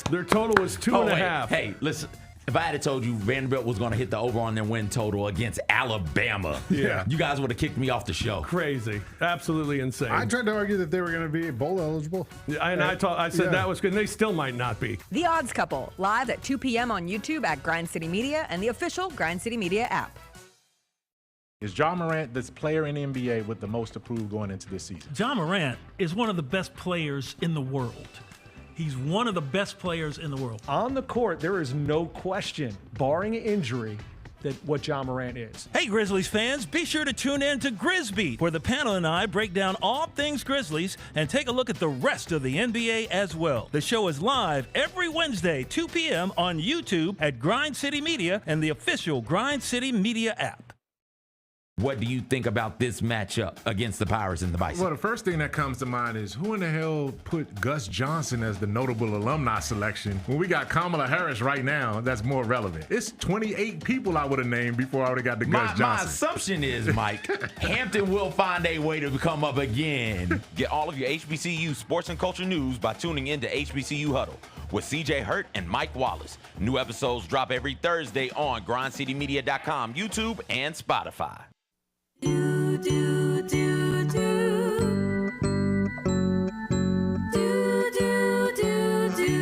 Their total was 2.5. Hey, listen. If I had told you Vanderbilt was going to hit the over on their win total against Alabama, you guys would have kicked me off the show. Crazy. Absolutely insane. I tried to argue that they were going to be bowl eligible. I said that was good. And they still might not be. The Odds Couple, live at 2 p.m. on YouTube at Grind City Media and the official Grind City Media app. Is Ja Morant the player in the NBA with the most approved going into this season? Ja Morant is one of the best players in the world. He's one of the best players in the world. On the court, there is no question, barring injury, that what Ja Morant is. Hey, Grizzlies fans, be sure to tune in to Grizbeat, where the panel and I break down all things Grizzlies and take a look at the rest of the NBA as well. The show is live every Wednesday, 2 p.m. on YouTube at Grind City Media and the official Grind City Media app. What do you think about this matchup against the Pirates and the Bison? Well, the first thing that comes to mind is who in the hell put Gus Johnson as the notable alumni selection when we got Kamala Harris right now that's more relevant? It's 28 people I would have named before I would have got the Gus Johnson. My assumption is, Mike, Hampton will find a way to come up again. Get all of your HBCU sports and culture news by tuning in to HBCU Huddle with CJ Hurt and Mike Wallace. New episodes drop every Thursday on grindcitymedia.com, YouTube, and Spotify.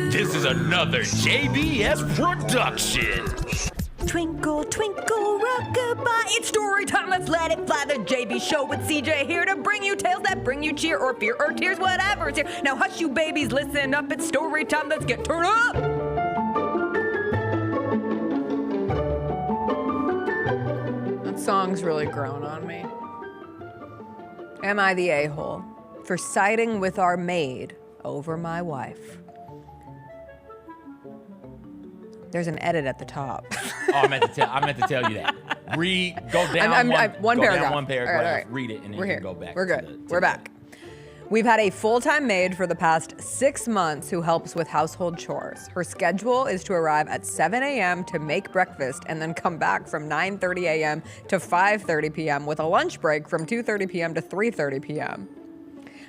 This is another JBS production. Twinkle, twinkle, rockabye. It's story time. Let's let it fly. The JB Show with CJ here to bring you tales that bring you cheer or fear or tears, whatever's here. Now hush you babies, listen up. It's story time. Let's get turned up. That song's really grown on me. Am I the a-hole for siding with our maid over my wife? There's an edit at the top. I meant to tell you that. Go down one paragraph. All right. Read it, and then you can go back. We're good. We're back. We've had a full-time maid for the past 6 months who helps with household chores. Her schedule is to arrive at 7 a.m. to make breakfast and then come back from 9:30 a.m. to 5:30 p.m. with a lunch break from 2:30 p.m. to 3:30 p.m.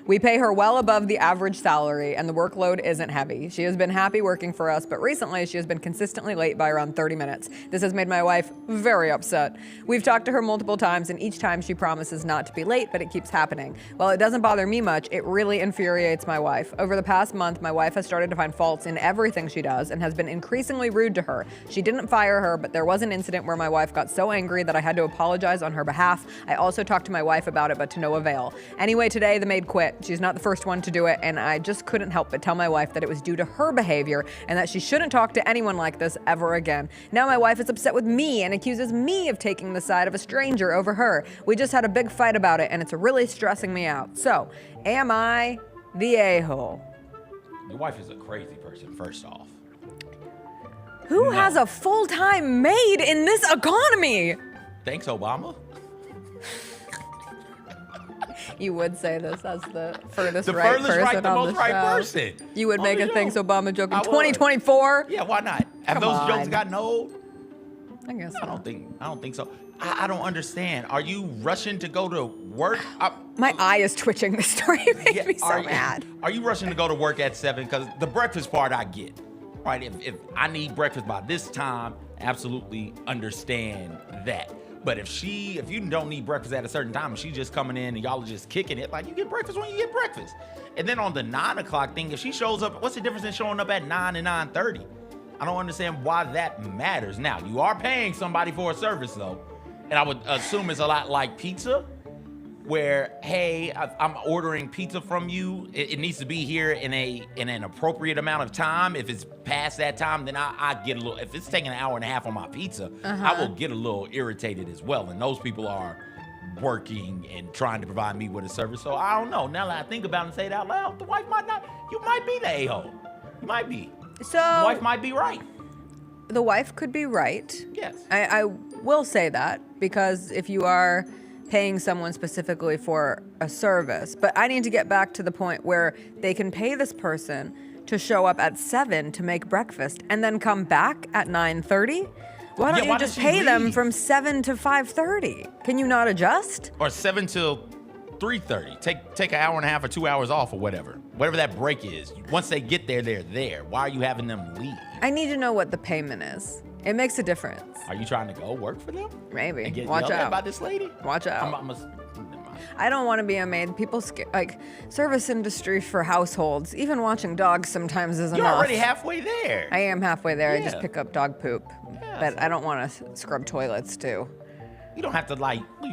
We pay her well above the average salary, and the workload isn't heavy. She has been happy working for us, but recently she has been consistently late by around 30 minutes. This has made my wife very upset. We've talked to her multiple times, and each time she promises not to be late, but it keeps happening. While it doesn't bother me much, it really infuriates my wife. Over the past month, my wife has started to find faults in everything she does and has been increasingly rude to her. She didn't fire her, but there was an incident where my wife got so angry that I had to apologize on her behalf. I also talked to my wife about it, but to no avail. Anyway, today the maid quit. She's not the first one to do it, and I just couldn't help but tell my wife that it was due to her behavior and that she shouldn't talk to anyone like this ever again. Now my wife is upset with me and accuses me of taking the side of a stranger over her. We just had a big fight about it, and it's really stressing me out. So, am I the a-hole? Your wife is a crazy person, first off. Who has a full-time maid in this economy? Thanks, Obama. You would say this as the furthest The right furthest person right, the on most the right show. person. You would make a show. Thanks Obama joke in I would. 2024? Yeah, why not? Have Come those on. jokes gotten old? I guess I don't think so. I don't understand. Are you rushing to go to work? My eye is twitching. This story makes me so mad. Are you rushing to go to work at 7? Because the breakfast part I get. Right? If I need breakfast by this time, absolutely understand that. But if you don't need breakfast at a certain time and she's just coming in and y'all are just kicking it, like, you get breakfast when you get breakfast. And then on the 9 o'clock thing, if she shows up, what's the difference in showing up at 9 and 9:30? I don't understand why that matters. Now, you are paying somebody for a service, though. And I would assume it's a lot like pizza, where, hey, I'm ordering pizza from you. It needs to be here in an appropriate amount of time. If it's past that time, then I get a little, if it's taking an hour and a half on my pizza, I will get a little irritated as well. And those people are working and trying to provide me with a service. So I don't know. Now that I think about it and say it out loud, the wife might not, you might be the a-hole. You might be. So the wife might be right. The wife could be right. Yes. I will say that, because if you are paying someone specifically for a service, but I need to get back to the point where they can pay this person to show up at 7 to make breakfast and then come back at 9:30. Why don't you just pay them from 7 to 5:30? Can you not adjust? Or 7 till 3:30. Take an hour and a half or 2 hours off or whatever that break is. Once they get there, they're there. Why are you having them leave? I need to know what the payment is. It makes a difference. Are you trying to go work for them? Maybe. And get Watch yelled at out by this lady? Watch out. I don't want to be a maid. People like service industry for households. Even watching dogs sometimes is enough. You're already halfway there. I am halfway there. I Yeah. just pick up dog poop, but I don't want to scrub toilets too. You don't have to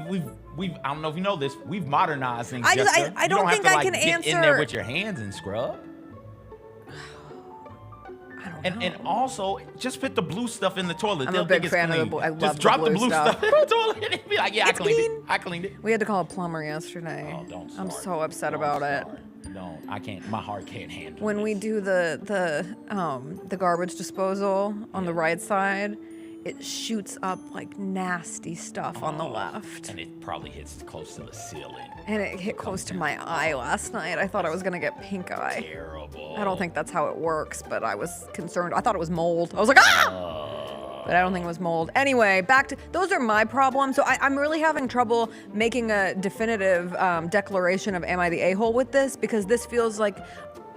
we've I don't know if you know this. We've modernized things. I You don't have think to, I can get answer in there with your hands and scrub. And also, just put the blue stuff in the toilet. I'm They'll a big think it's fan of the clean. blue. I love Just drop the blue stuff. stuff in the toilet and be like, yeah, It's I cleaned clean. it. I cleaned it. We had to call a plumber yesterday. Oh, don't I'm start. so upset about it. No, I can't. My heart can't handle When we do the garbage disposal on the right side, it shoots up like nasty stuff on the left. And it probably hits close to the ceiling. And it hit close to my eye last night. I thought I was gonna get pink eye. Terrible. I don't think that's how it works, but I was concerned. I thought it was mold. I was like, ah! But I don't think it was mold. Anyway, back to, those are my problems. So I'm really having trouble making a definitive declaration of am I the a-hole with this, because this feels like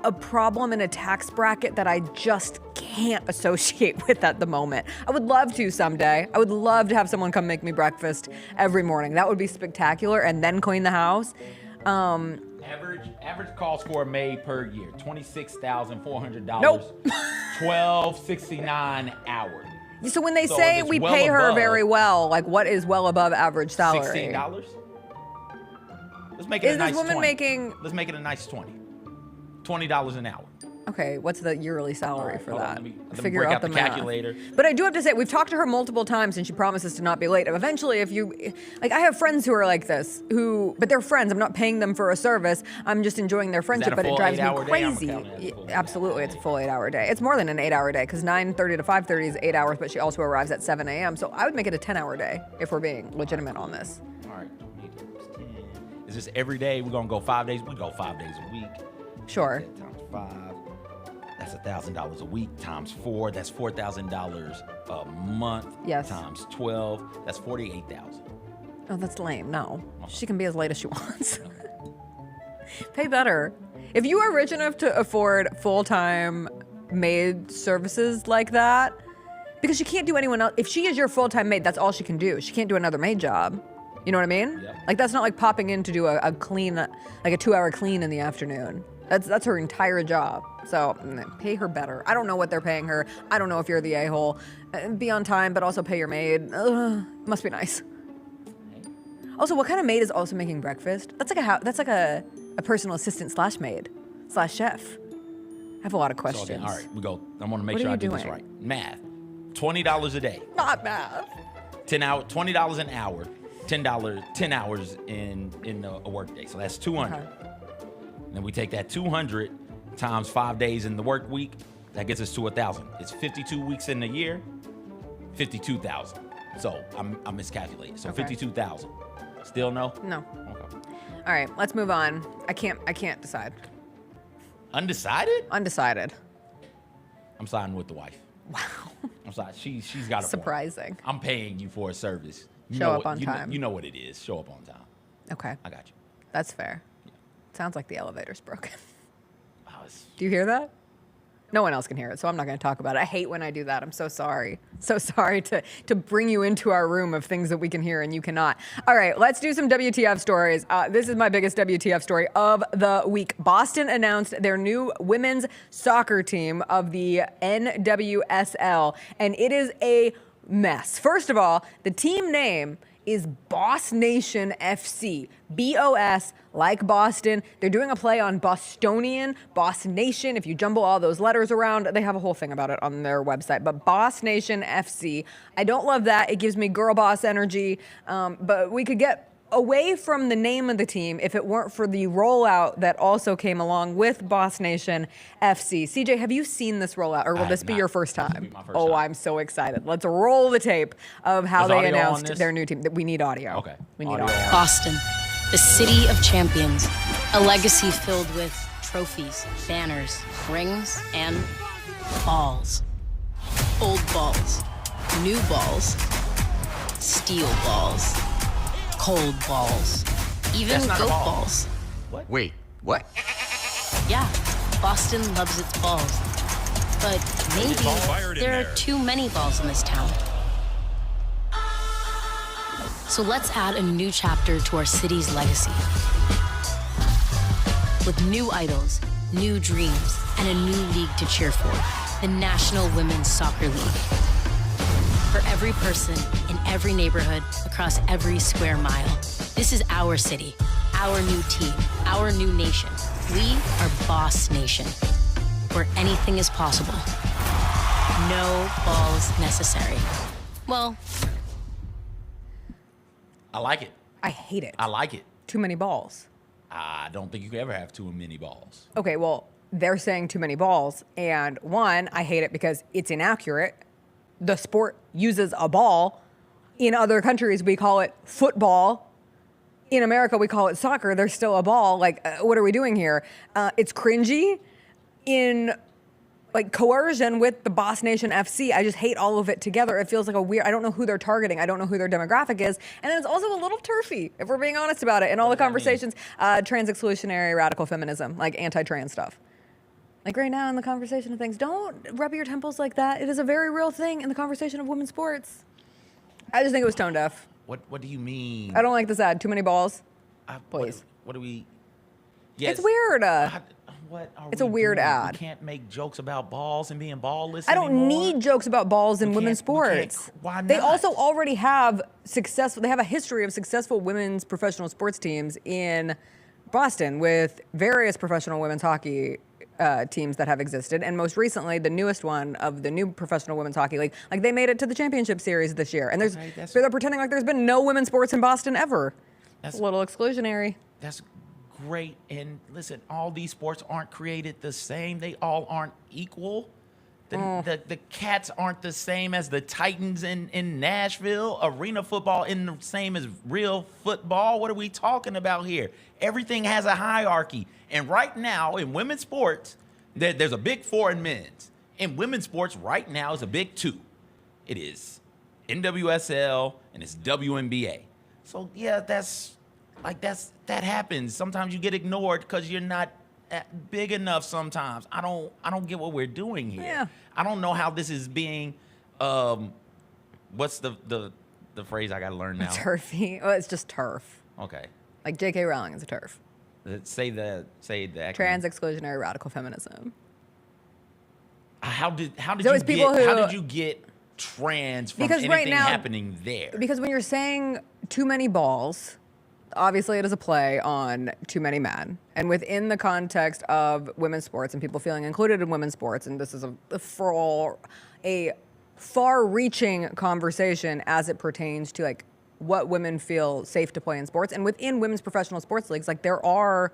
a problem in a tax bracket that I just can't associate with at the moment. I would love to someday. I would love to have someone come make me breakfast every morning. That would be spectacular, and then clean the house. Average cost for a maid per year, $26,400. Nope. $12.69 hours. So when they So say if it's we well pay her above- very well, like what is well above average salary? $16. Let's make it Is a nice this woman 20. making? Let's make it a nice 20. $20 an hour. Okay, what's the yearly salary for hold on, that? let me Figure break out out the the math. calculator. But I do have to say, we've talked to her multiple times, and she promises to not be late. Eventually, if you, like, I have friends who are like this, but they're friends. I'm not paying them for a service. I'm just enjoying their friendship, a but it full drives me 8-hour day? I'm crazy. counting it as a full Absolutely, it's a full 8-hour day. It's more than an 8-hour day, because 9:30 to 5:30 is 8 hours, but she also arrives at 7 a.m. So I would make it a 10-hour day if we're being legitimate on this. All right. Is this every day? We're going to go 5 days? We go 5 days a week. Sure. Times 5. That's $1,000 a week times 4. That's $4,000 a month. Yes. Times 12. That's $48,000. Oh, that's lame. No. She can be as late as she wants. Pay better. If you are rich enough to afford full-time maid services like that, because she can't do anyone else. If she is your full-time maid, that's all she can do. She can't do another maid job. You know what I mean? Yep. Like, that's not like popping in to do a clean, like a 2-hour clean in the afternoon. That's her entire job. So pay her better. I don't know what they're paying her. I don't know if you're the a-hole. Be on time, but also pay your maid. Must be nice. Also, what kind of maid is also making breakfast? That's like a personal assistant / maid / chef. I have a lot of questions. So, okay, all right, we go. I want to make What sure are I you do this doing? right. Math. $20 a day. Not math. 10 hour, $20 an hour. $10, 10 hours in a work day. So that's 200. Okay. Then we take that 200 times 5 days in the work week. That gets us to 1,000. It's 52 weeks in a year. 52,000. So I miscalculated. So Okay. 52,000. Still no? No. Okay. All right, let's move on. I can't decide. Undecided? Undecided. I'm siding with the wife. Wow. I'm sorry. She's got a point. Surprising. I'm paying you for a service. You Show know up what- on you know- time. you know what it is. Show up on time. Okay. I got you. That's fair. Sounds like the elevator's broken. Oh, Do you hear that? No one else can hear it, so I'm not going to talk about it. I hate when I do that. I'm so sorry. So sorry to bring you into our room of things that we can hear and you cannot. All right, let's do some WTF stories. This is my biggest WTF story of the week. Boston announced their new women's soccer team of the NWSL, and it is a mess. First of all, the team name is BOS Nation FC. BOS, like Boston. They're doing a play on Bostonian, BOS Nation. If you jumble all those letters around, they have a whole thing about it on their website. But BOS Nation FC. I don't love that. It gives me girl boss energy. But we could get away from the name of the team if it weren't for the rollout that also came along with BOS Nation FC. CJ, have you seen this rollout, or will this be your first time? Oh, I'm so excited. Let's roll the tape of how they announced their new team. We need audio. Okay. We need audio. Boston, the city of champions, a legacy filled with trophies, banners, rings, and balls. Old balls, new balls, steel balls, cold balls, even goat balls. What? Wait, what? Yeah, Boston loves its balls. But maybe there are too many balls in this town. So let's add a new chapter to our city's legacy. With new idols, new dreams, and a new league to cheer for, the National Women's Soccer League. For every person in every neighborhood across every square mile. This is our city, our new team, our new nation. We are BOS Nation, where anything is possible. No balls necessary. Well, I like it. I hate it. I like it. Too many balls. I don't think you could ever have too many balls. Okay, well, they're saying too many balls. And one, I hate it because it's inaccurate. The sport uses a ball. In other countries, we call it football. In America, we call it soccer. There's still a ball. Like, what are we doing here? It's cringy. In like coercion with the BOS Nation FC, I just hate all of it together. It feels like a weird, I don't know who they're targeting. I don't know who their demographic is. And then it's also a little turfy, if we're being honest about it. And all the conversations, trans exclusionary, radical feminism, like anti-trans stuff. Like right now in the conversation of things, don't rub your temples like that. It is a very real thing in the conversation of women's sports. I just think it was tone deaf. What do you mean? I don't like this ad. Too many balls. Please. What do we? Yes. It's weird. What are it's a weird doing? ad. We can't make jokes about balls and being ballless I don't anymore. need jokes about balls in women's sports. Why not? They also already have they have a history of successful women's professional sports teams in Boston with various professional women's hockey teams that have existed, and most recently, the newest one of the new professional women's hockey league. Like they made it to the championship series this year, and they're pretending like there's been no women's sports in Boston ever. That's a little exclusionary. That's great. And listen, all these sports aren't created the same. They all aren't equal. The Cats aren't the same as the Titans in Nashville. Arena football isn't the same as real football. What are we talking about here? Everything has a hierarchy. And right now in women's sports, there's a big four in men's. In women's sports right now is a big two. It is NWSL and it's WNBA. So yeah, that happens. Sometimes you get ignored because you're not big enough sometimes. I don't get what we're doing here. Yeah. I don't know how this is being what's the phrase I gotta learn now? Turfy. Well, it's just turf. Okay. Like J.K. Rowling is a turf. Say the acronym. Trans exclusionary radical feminism. How did So it's people who- how did you get trans from Because anything right now- happening there? Because when you're saying too many balls, obviously it is a play on too many men. And within the context of women's sports and people feeling included in women's sports, and this is for a far-reaching conversation as it pertains to like what women feel safe to play in sports. And within women's professional sports leagues, like there are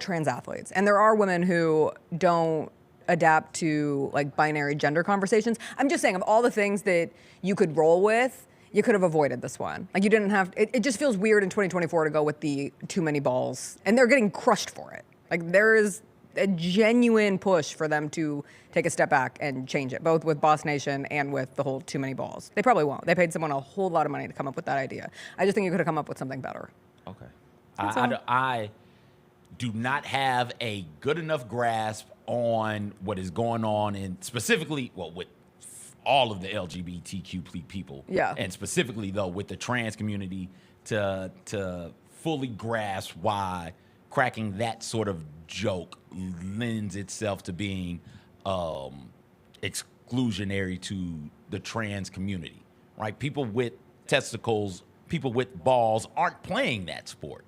trans athletes and there are women who don't adapt to like binary gender conversations. I'm just saying, of all the things that you could roll with, you could have avoided this one. Like you didn't have, it just feels weird in 2024 to go with the too many balls, and they're getting crushed for it. Like there is a genuine push for them to take a step back and change it, both with BOS Nation and with the whole too many balls. They probably won't. They paid someone a whole lot of money to come up with that idea. I just think you could have come up with something better. Okay. That's all. I do not have a good enough grasp on what is going on, and specifically, well, with all of the LGBTQ people, and specifically though with the trans community, to fully grasp why cracking that sort of joke lends itself to being exclusionary to the trans community, right? People with testicles, people with balls aren't playing that sport,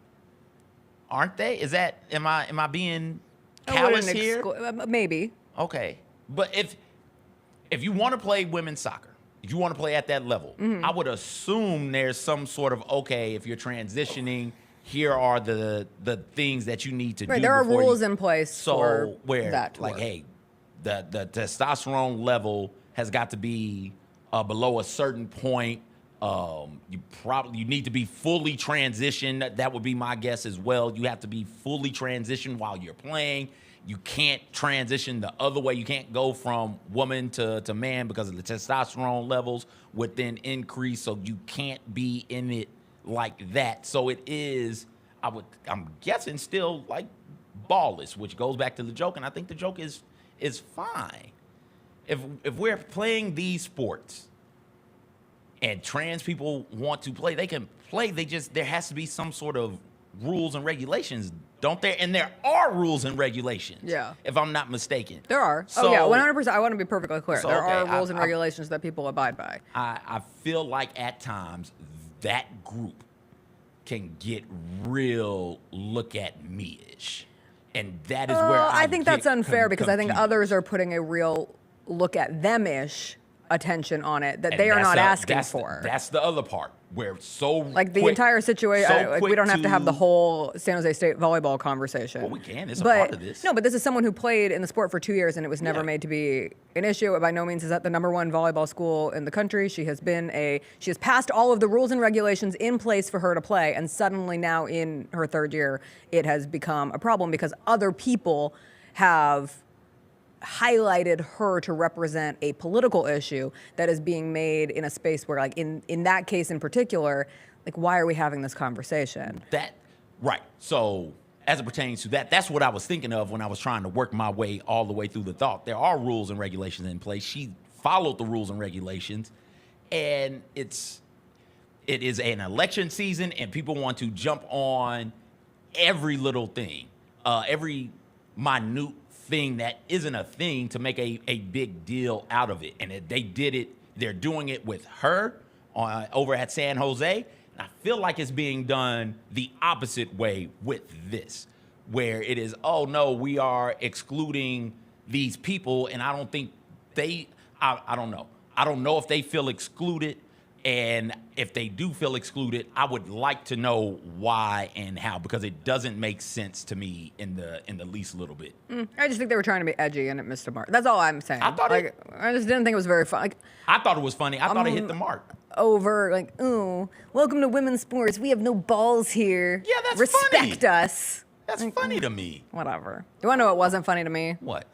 aren't they? Is that, am I being callous here? Maybe. Okay, but if you want to play women's soccer, if you want to play at that level, I would assume there's some sort of, okay, if you're transitioning, here are the things that you need to do. There are rules in place for where, that to like, work. hey, the testosterone level has got to be below a certain point. You need to be fully transitioned. That would be my guess as well. You have to be fully transitioned while you're playing. You can't transition the other way. You can't go from woman to man because of the testosterone levels would then increase. So you can't be in it like that. So it is, I'm guessing, still like ballless, which goes back to the joke. And I think the joke is fine. If we're playing these sports and trans people want to play, they can play. There has to be some sort of rules and regulations, don't there? And there are rules and regulations. Yeah. If I'm not mistaken. There are. So, 100%. I want to be perfectly clear. So, there okay, are rules and regulations that people abide by. I feel like at times that group can get real look at me-ish. And that is where I think that's unfair because I think confused. others are putting a real look at them-ish attention on it that they are not asking for. That's the other part where like the entire situation, we don't have to have the whole San Jose State volleyball conversation. Well, we can. It's a part of this. No, but this is someone who played in the sport for 2 years and it was never made to be an issue. By no means is that the #1 volleyball school in the country. She has passed all of the rules and regulations in place for her to play, and suddenly now in her 3rd year, it has become a problem because other people have highlighted her to represent a political issue that is being made in a space where, like, in that case in particular, like, why are we having this conversation? Right. So as it pertains to that, that's what I was thinking of when I was trying to work my way all the way through the thought. There are rules and regulations in place. She followed the rules and regulations, and it is an election season, and people want to jump on every little thing, every minute thing that isn't a thing to make a big deal out of it. And they're doing it with her over at San Jose. And I feel like it's being done the opposite way with this, where it is, oh no, we are excluding these people. And I don't think I don't know. I don't know if they feel excluded. And if they do feel excluded, I would like to know why and how, because it doesn't make sense to me in the least little bit. I just think they were trying to be edgy and it missed the mark. That's all I'm saying. I just didn't think it was very fun. Like, I thought it was funny. I thought it hit the mark. Over, like, ooh, welcome to women's sports. We have no balls here. Yeah, that's Respect us. That's funny to me. Whatever. You want to know what wasn't funny to me? What?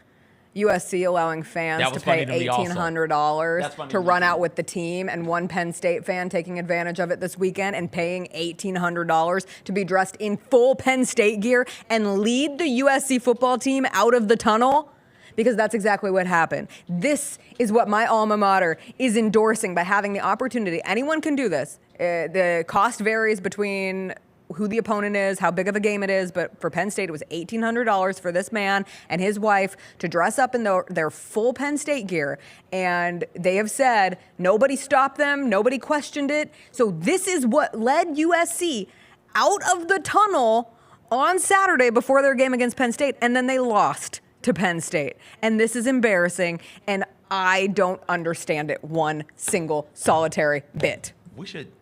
USC allowing fans to pay $1,800 to run out with the team, and one Penn State fan taking advantage of it this weekend and paying $1,800 to be dressed in full Penn State gear and lead the USC football team out of the tunnel, because that's exactly what happened. This is what my alma mater is endorsing by having the opportunity. Anyone can do this. The cost varies between who the opponent is, how big of a game it is, but for Penn State, it was $1,800 for this man and his wife to dress up in their full Penn State gear, and they have said nobody stopped them, nobody questioned it. So this is what led USC out of the tunnel on Saturday before their game against Penn State, and then they lost to Penn State. And this is embarrassing, and I don't understand it one single solitary bit. We should.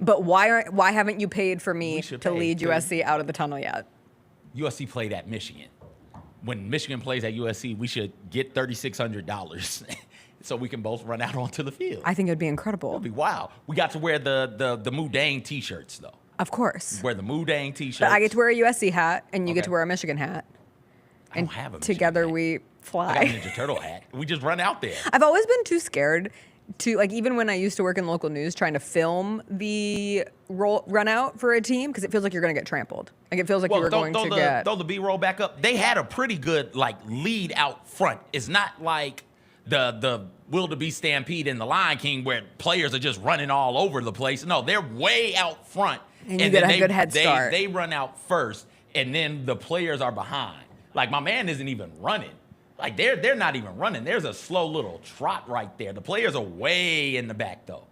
But why haven't you paid for me to lead USC out of the tunnel yet? USC played at Michigan. When Michigan plays at USC, we should get $3,600 so we can both run out onto the field. I think it'd be incredible. It'd be wild. We got to wear the Moudang t-shirts though. Of course. Wear the Moudang t-shirts. But I get to wear a USC hat, and you get to wear a Michigan hat. I don't have a together we fly. I got a Ninja Turtle hat. We just run out there. I've always been too scared to, like, even when I used to work in local news, trying to film the run out for a team, because it feels like you're going to get trampled. Like, it feels like you were going to get... Throw the B-roll back up. They had a pretty good, like, lead out front. It's not like the wildebeest stampede in The Lion King where players are just running all over the place. No, they're way out front. And you get a good head start. They run out first, and then the players are behind. Like, my man isn't even running. Like, they're not even running. There's a slow little trot right there. The players are way in the back, though.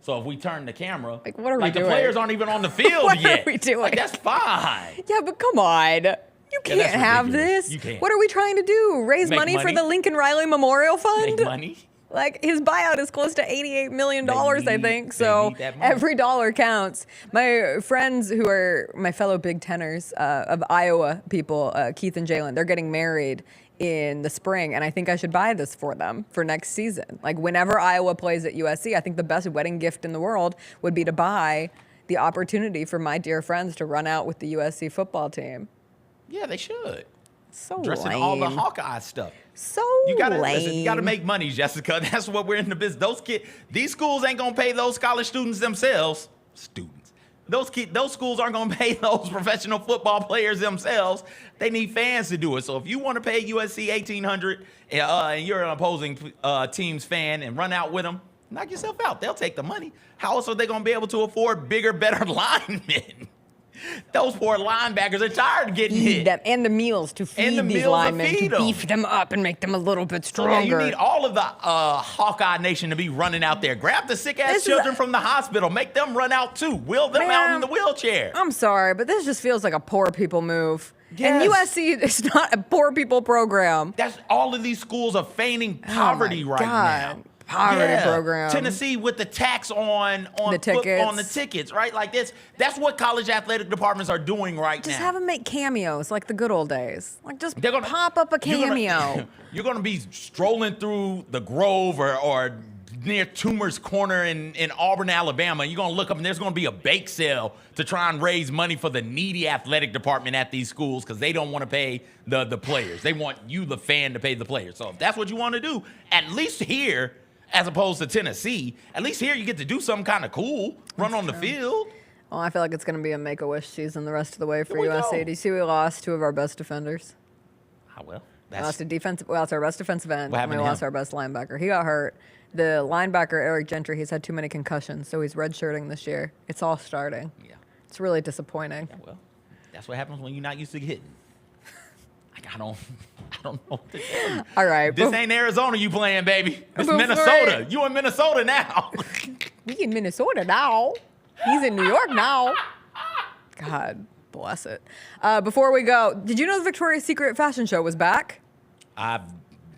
So if we turn the camera, like, what are we doing? The players aren't even on the field what yet. What are we doing? Like, that's fine. Yeah, but come on. You can't have this. You can't. What are we trying to do? Raise money for the Lincoln Riley Memorial Fund? Make money. Like, his buyout is close to $88 million, I think. So every dollar counts. My friends who are my fellow Big Teners of Iowa people, Keith and Jalen, they're getting married in the spring, and I think I should buy this for them for next season. Like, whenever Iowa plays at USC, I think the best wedding gift in the world would be to buy the opportunity for my dear friends to run out with the USC football team. Yeah, they should. So dressing lame. all the Hawkeye stuff. So you gotta, lame. Listen, you gotta make money, Jessica. That's what we're in the business. These schools ain't gonna pay those college students themselves. Those schools aren't gonna pay those professional football players themselves. They need fans to do it. So if you want to pay USC $1,800 and you're an opposing team's fan and run out with them, knock yourself out. They'll take the money. How else are they gonna be able to afford bigger, better linemen? Those poor linebackers are tired of getting hit. Them, and the meals to feed these linemen, to beef them up and make them a little bit stronger. So yeah, you need all of the Hawkeye Nation to be running out there. Grab the sick-ass children from the hospital. Make them run out, too. Wheel them out in the wheelchair. I'm sorry, but this just feels like a poor people move. Yes. And USC is not a poor people program. That's all of these schools are feigning poverty right now. Poverty program. Tennessee with the tax on the tickets, right? Like this. That's what college athletic departments are doing right now. Just have them make cameos like the good old days. Like, just pop up a cameo. You're gonna be strolling through the Grove or near Toomer's Corner in Auburn, Alabama. You're gonna look up and there's gonna be a bake sale to try and raise money for the needy athletic department at these schools because they don't want to pay the players. They want you, the fan, to pay the players. So if that's what you want to do, at least here, as opposed to Tennessee, at least here you get to do something kind of cool, run on the field. Well, I feel like it's going to be a Make-A-Wish season the rest of the way for USC. Do you see we lost two of our best defenders? Well, we lost our best defensive end. What happened and we lost our best linebacker. He got hurt. The linebacker, Eric Gentry, he's had too many concussions, so he's redshirting this year. It's all starting. Yeah. It's really disappointing. Yeah, well, that's what happens when you're not used to hitting. I don't know what to tell you. All right. This ain't Arizona you playing, baby. It's Minnesota. You in Minnesota now. We in Minnesota now. He's in New York now. God bless it. Before we go, did you know the Victoria's Secret fashion show was back? I've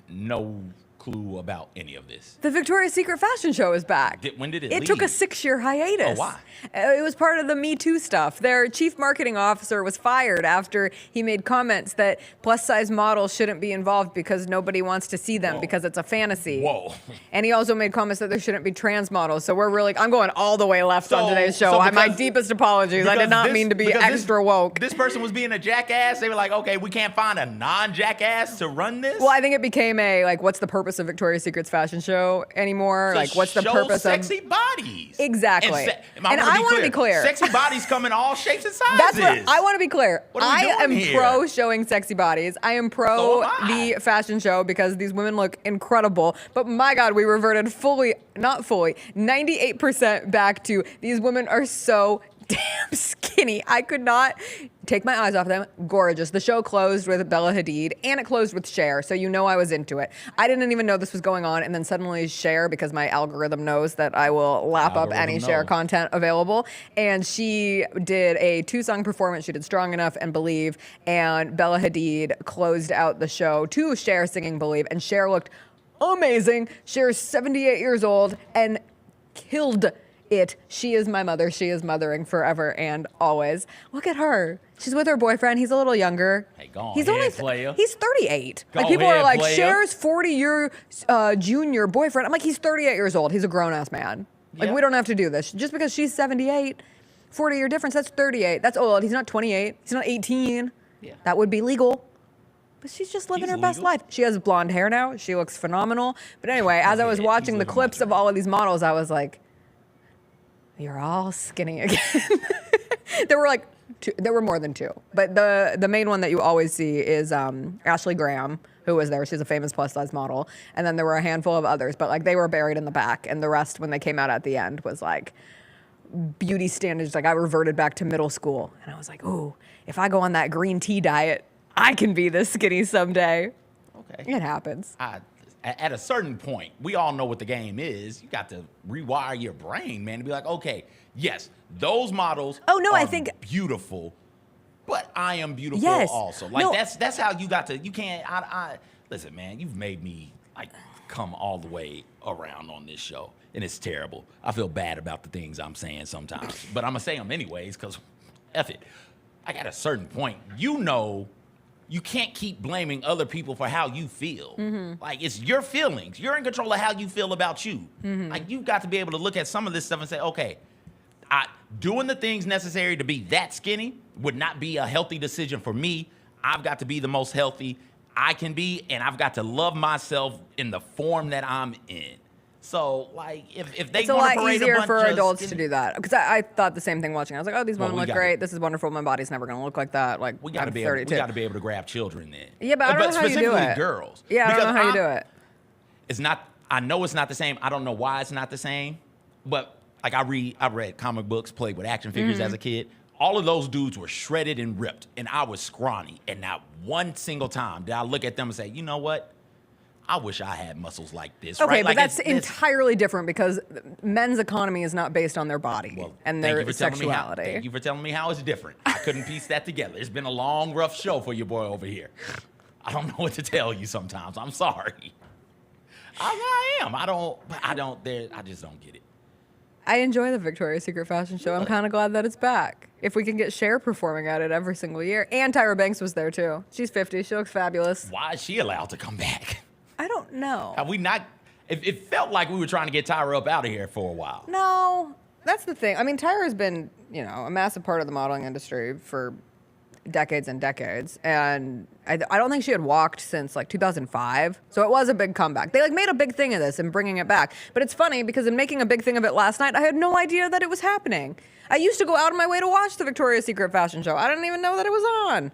no clue about any of this. The Victoria's Secret fashion show is back. When did it leave? It took a 6-year hiatus. Oh, why? It was part of the Me Too stuff. Their chief marketing officer was fired after he made comments that plus-size models shouldn't be involved because nobody wants to see them because it's a fantasy. Whoa. And he also made comments that there shouldn't be trans models. So I'm going all the way left on today's show. My deepest apologies. I did not mean to be extra woke. This person was being a jackass. They were like, okay, we can't find a non-jackass to run this? Well, I think it became what's the purpose of Victoria's Secret's fashion show anymore? What's the purpose sexy bodies? Exactly. And I want to be clear. Sexy bodies come in all shapes and sizes. That's what I want to be clear. What are we doing am here? pro showing sexy bodies. I am pro the fashion show because these women look incredible. But my God, we reverted 98% back to these women are so damn skinny. I could not take my eyes off them. Gorgeous. The show closed with Bella Hadid and it closed with Cher, so you know I was into it. I didn't even know this was going on, and then suddenly Cher, because my algorithm knows that I will lap up any Cher content available, and she did a 2-song performance. She did Strong Enough and Believe, and Bella Hadid closed out the show to Cher singing Believe, and Cher looked amazing. Cher's 78 years old and killed it. She is my mother. She is mothering forever and always. Look at her. She's with her boyfriend. He's a little younger. Hey, go on. He's player. He's 38. Go people ahead, are like, player. Cher's 40-year junior boyfriend. I'm like, he's 38 years old. He's a grown-ass man. Like, we don't have to do this. Just because she's 78, 40-year difference, that's 38. That's old. He's not 28. He's not 18. Yeah. That would be legal. But she's just living her best life. She has blonde hair now. She looks phenomenal. But anyway, as I was watching the clips of all of these models, I was like, you're all skinny again. There were like two, there were more than two. But the main one that you always see is Ashley Graham, who was there. She's a famous plus size model. And then there were a handful of others, but like they were buried in the back. And the rest, when they came out at the end, was like beauty standards. Like I reverted back to middle school. And I was like, ooh, if I go on that green tea diet, I can be this skinny someday. Okay. It happens. At a certain point, we all know what the game is. You got to rewire your brain, man, to be like, okay, yes, those models I think beautiful, but I am beautiful also. Like that's how you got to, you can't, listen, man, you've made me like come all the way around on this show, and it's terrible. I feel bad about the things I'm saying sometimes, but I'm gonna say them anyways, because F it. Like at a certain point, you know, you can't keep blaming other people for how you feel. Like, it's your feelings. You're in control of how you feel about you. Like, you've got to be able to look at some of this stuff and say, okay, doing the things necessary to be that skinny would not be a healthy decision for me. I've got to be the most healthy I can be, and I've got to love myself in the form that I'm in. So, like, if they it's a lot easier for adults to do that. Because I thought the same thing watching. I was like, oh, these women look great. This is wonderful. My body's never going to look like that. Like, we got to be able to grab children then. Yeah, but I don't know how you do it. Girls. Yeah, I don't know how you do it. It's not. I know it's not the same. I don't know why it's not the same. But like I read comic books, played with action figures as a kid. All of those dudes were shredded and ripped, and I was scrawny. And not one single time did I look at them and say, you know what? I wish I had muscles like this. Okay, right? but like that's entirely different because men's economy is not based on their body and their sexuality. Thank you for telling me how it's different. I couldn't piece that together. It's been a long, rough show for your boy over here. I don't know what to tell you sometimes. I'm sorry. I am. I just don't get it. I enjoy the Victoria's Secret fashion show. I'm kind of glad that it's back. If we can get Cher performing at it every single year. And Tyra Banks was there too. She's 50. She looks fabulous. Why is she allowed to come back? I don't know. Have we not? It felt like we were trying to get Tyra up out of here for a while. No, that's the thing. I mean, Tyra's been, a massive part of the modeling industry for decades and decades. And I don't think she had walked since like 2005. So it was a big comeback. They made a big thing of this and bringing it back. But it's funny because in making a big thing of it last night, I had no idea that it was happening. I used to go out of my way to watch the Victoria's Secret fashion show. I didn't even know that it was on.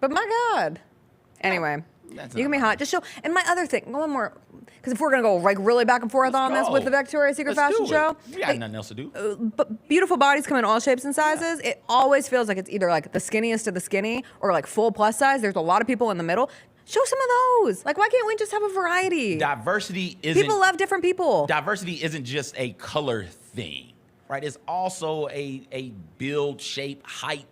But my God. Anyway. You can be hot. Just show. And my other thing, one more, because if we're gonna go really back and forth on this with the Victoria's Secret fashion show, we got nothing else to do. But beautiful bodies come in all shapes and sizes. It always feels like it's either like the skinniest of the skinny or like full plus size. There's a lot of people in the middle. Show some of those. Like, why can't we just have a variety? Diversity isn't. People love different people. Diversity isn't just a color thing, right? It's also a build, shape, height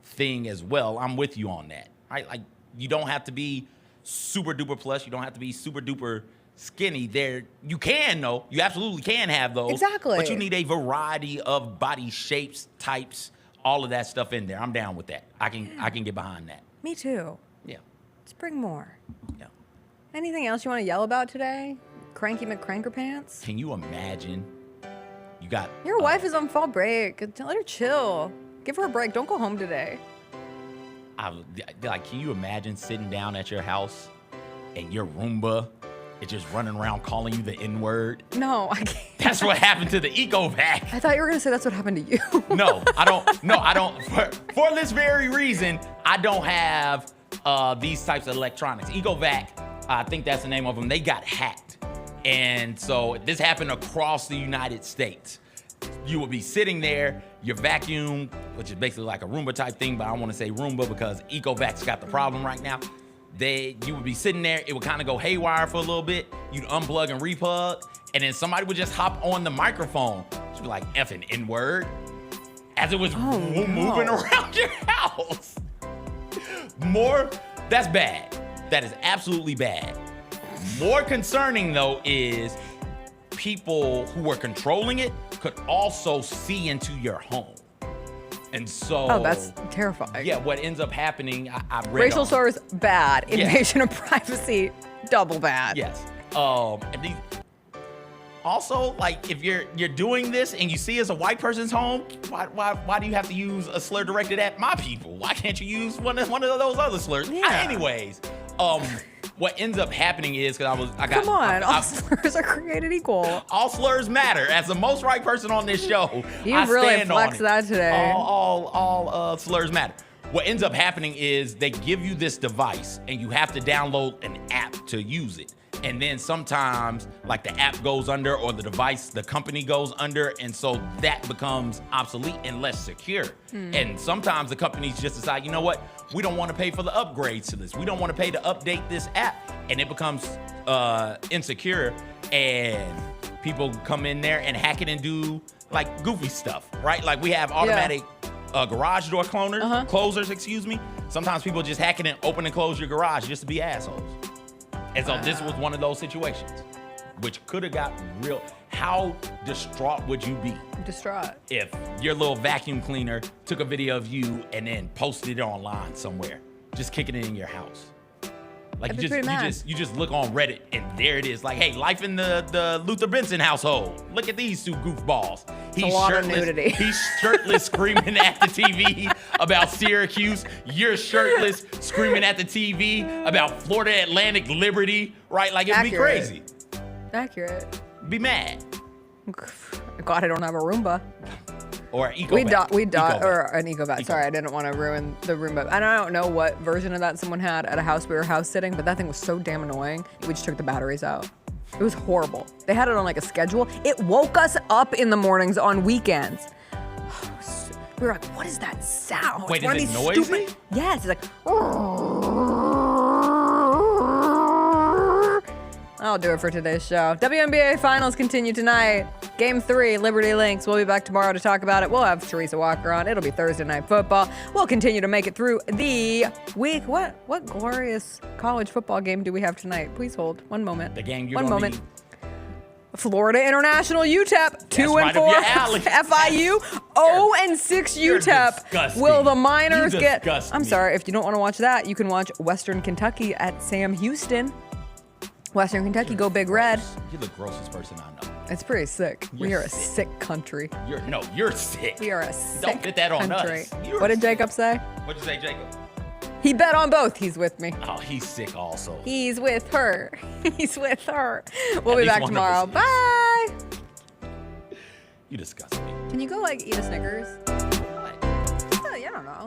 thing as well. I'm with you on that, right? Like, you don't have to be super duper plus. You don't have to be super duper skinny. You can though. You absolutely can have those. Exactly. But you need a variety of body shapes, types, all of that stuff in there. I'm down with that. I can get behind that. Me too. Yeah. Let's bring more. Yeah. Anything else you want to yell about today? Cranky McCrankerpants? Can you imagine? You got your wife is on fall break. Let her chill. Give her a break. Don't go home today. Can you imagine sitting down at your house and your Roomba is just running around calling you the N-word? No, I can't. That's what happened to the EcoVac. I thought you were going to say that's what happened to you. No, I don't. For this very reason, I don't have these types of electronics. EcoVac, I think that's the name of them. They got hacked. And so this happened across the United States. You will be sitting there, your vacuum, which is basically like a Roomba type thing, but I want to say Roomba because EcoVac's got the problem right now. You would be sitting there, it would kind of go haywire for a little bit. You'd unplug and replug, and then somebody would just hop on the microphone. She'd be like, effing N-word, as it was moving around your house. That's bad. That is absolutely bad. More concerning, though, is people who were controlling it could also see into your home. And so... Oh, that's terrifying. Yeah, what ends up happening, I read racial slurs, bad. Invasion of privacy, double bad. Yes. On Also, like, if you're doing this and you see it's a white person's home, why do you have to use a slur directed at my people? Why can't you use one of those other slurs? Yeah. Anyways, what ends up happening is all slurs are created equal. All slurs matter. As the most right person on this show, You've really flexed that today. All slurs matter. What ends up happening is they give you this device and you have to download an app to use it. And then sometimes like the app goes under or the device, the company goes under. And so that becomes obsolete and less secure. And sometimes the companies just decide, you know what? We don't want to pay for the upgrades to this. We don't want to pay to update this app. And it becomes insecure and people come in there and hack it and do like goofy stuff, right? Like we have automatic garage door closers, excuse me. Sometimes people just hack it and open and close your garage just to be assholes. And so this was one of those situations, which could have got real. How distraught would you be? Distraught. If your little vacuum cleaner took a video of you and then posted it online somewhere, just kicking it in your house? Like you just look on Reddit and there it is. Like, hey, life in the Luther Benson household. Look at these two goofballs. He's a lot of nudity. He's shirtless, screaming at the TV about Syracuse. You're shirtless, screaming at the TV about Florida Atlantic Liberty. Right? Like it'd be crazy. Accurate. Be mad. God, I don't have a Roomba. Or an EcoBat. Or an EcoBat. Sorry, I didn't want to ruin the Roomba. And I don't know what version of that someone had at a house we were house sitting, but that thing was so damn annoying. We just took the batteries out. It was horrible. They had it on like a schedule. It woke us up in the mornings on weekends. We were like, what is that sound? Wait, is it noisy? Yes, it's like. I'll do it for today's show. WNBA Finals continue tonight. Game 3, Liberty Lynx. We'll be back tomorrow to talk about it. We'll have Teresa Walker on. It'll be Thursday Night Football. We'll continue to make it through the week. What glorious college football game do we have tonight? Please hold. One moment. The game One moment. Florida International UTEP, 2-4 FIU, 0-6 UTEP. Will the Miners get? I'm sorry, if you don't want to watch that, you can watch Western Kentucky at Sam Houston. Western Kentucky, go Big Red. You're the grossest person I know. It's pretty sick. We are a sick country. You're sick. We are a sick Don't put that on country. us. What did Jacob say? What'd you say, Jacob? He bet on both. He's with me. Oh, he's sick also. He's with her. He's with her. We'll be back tomorrow. Bye. You disgust me. Can you go like eat a Snickers? I don't know.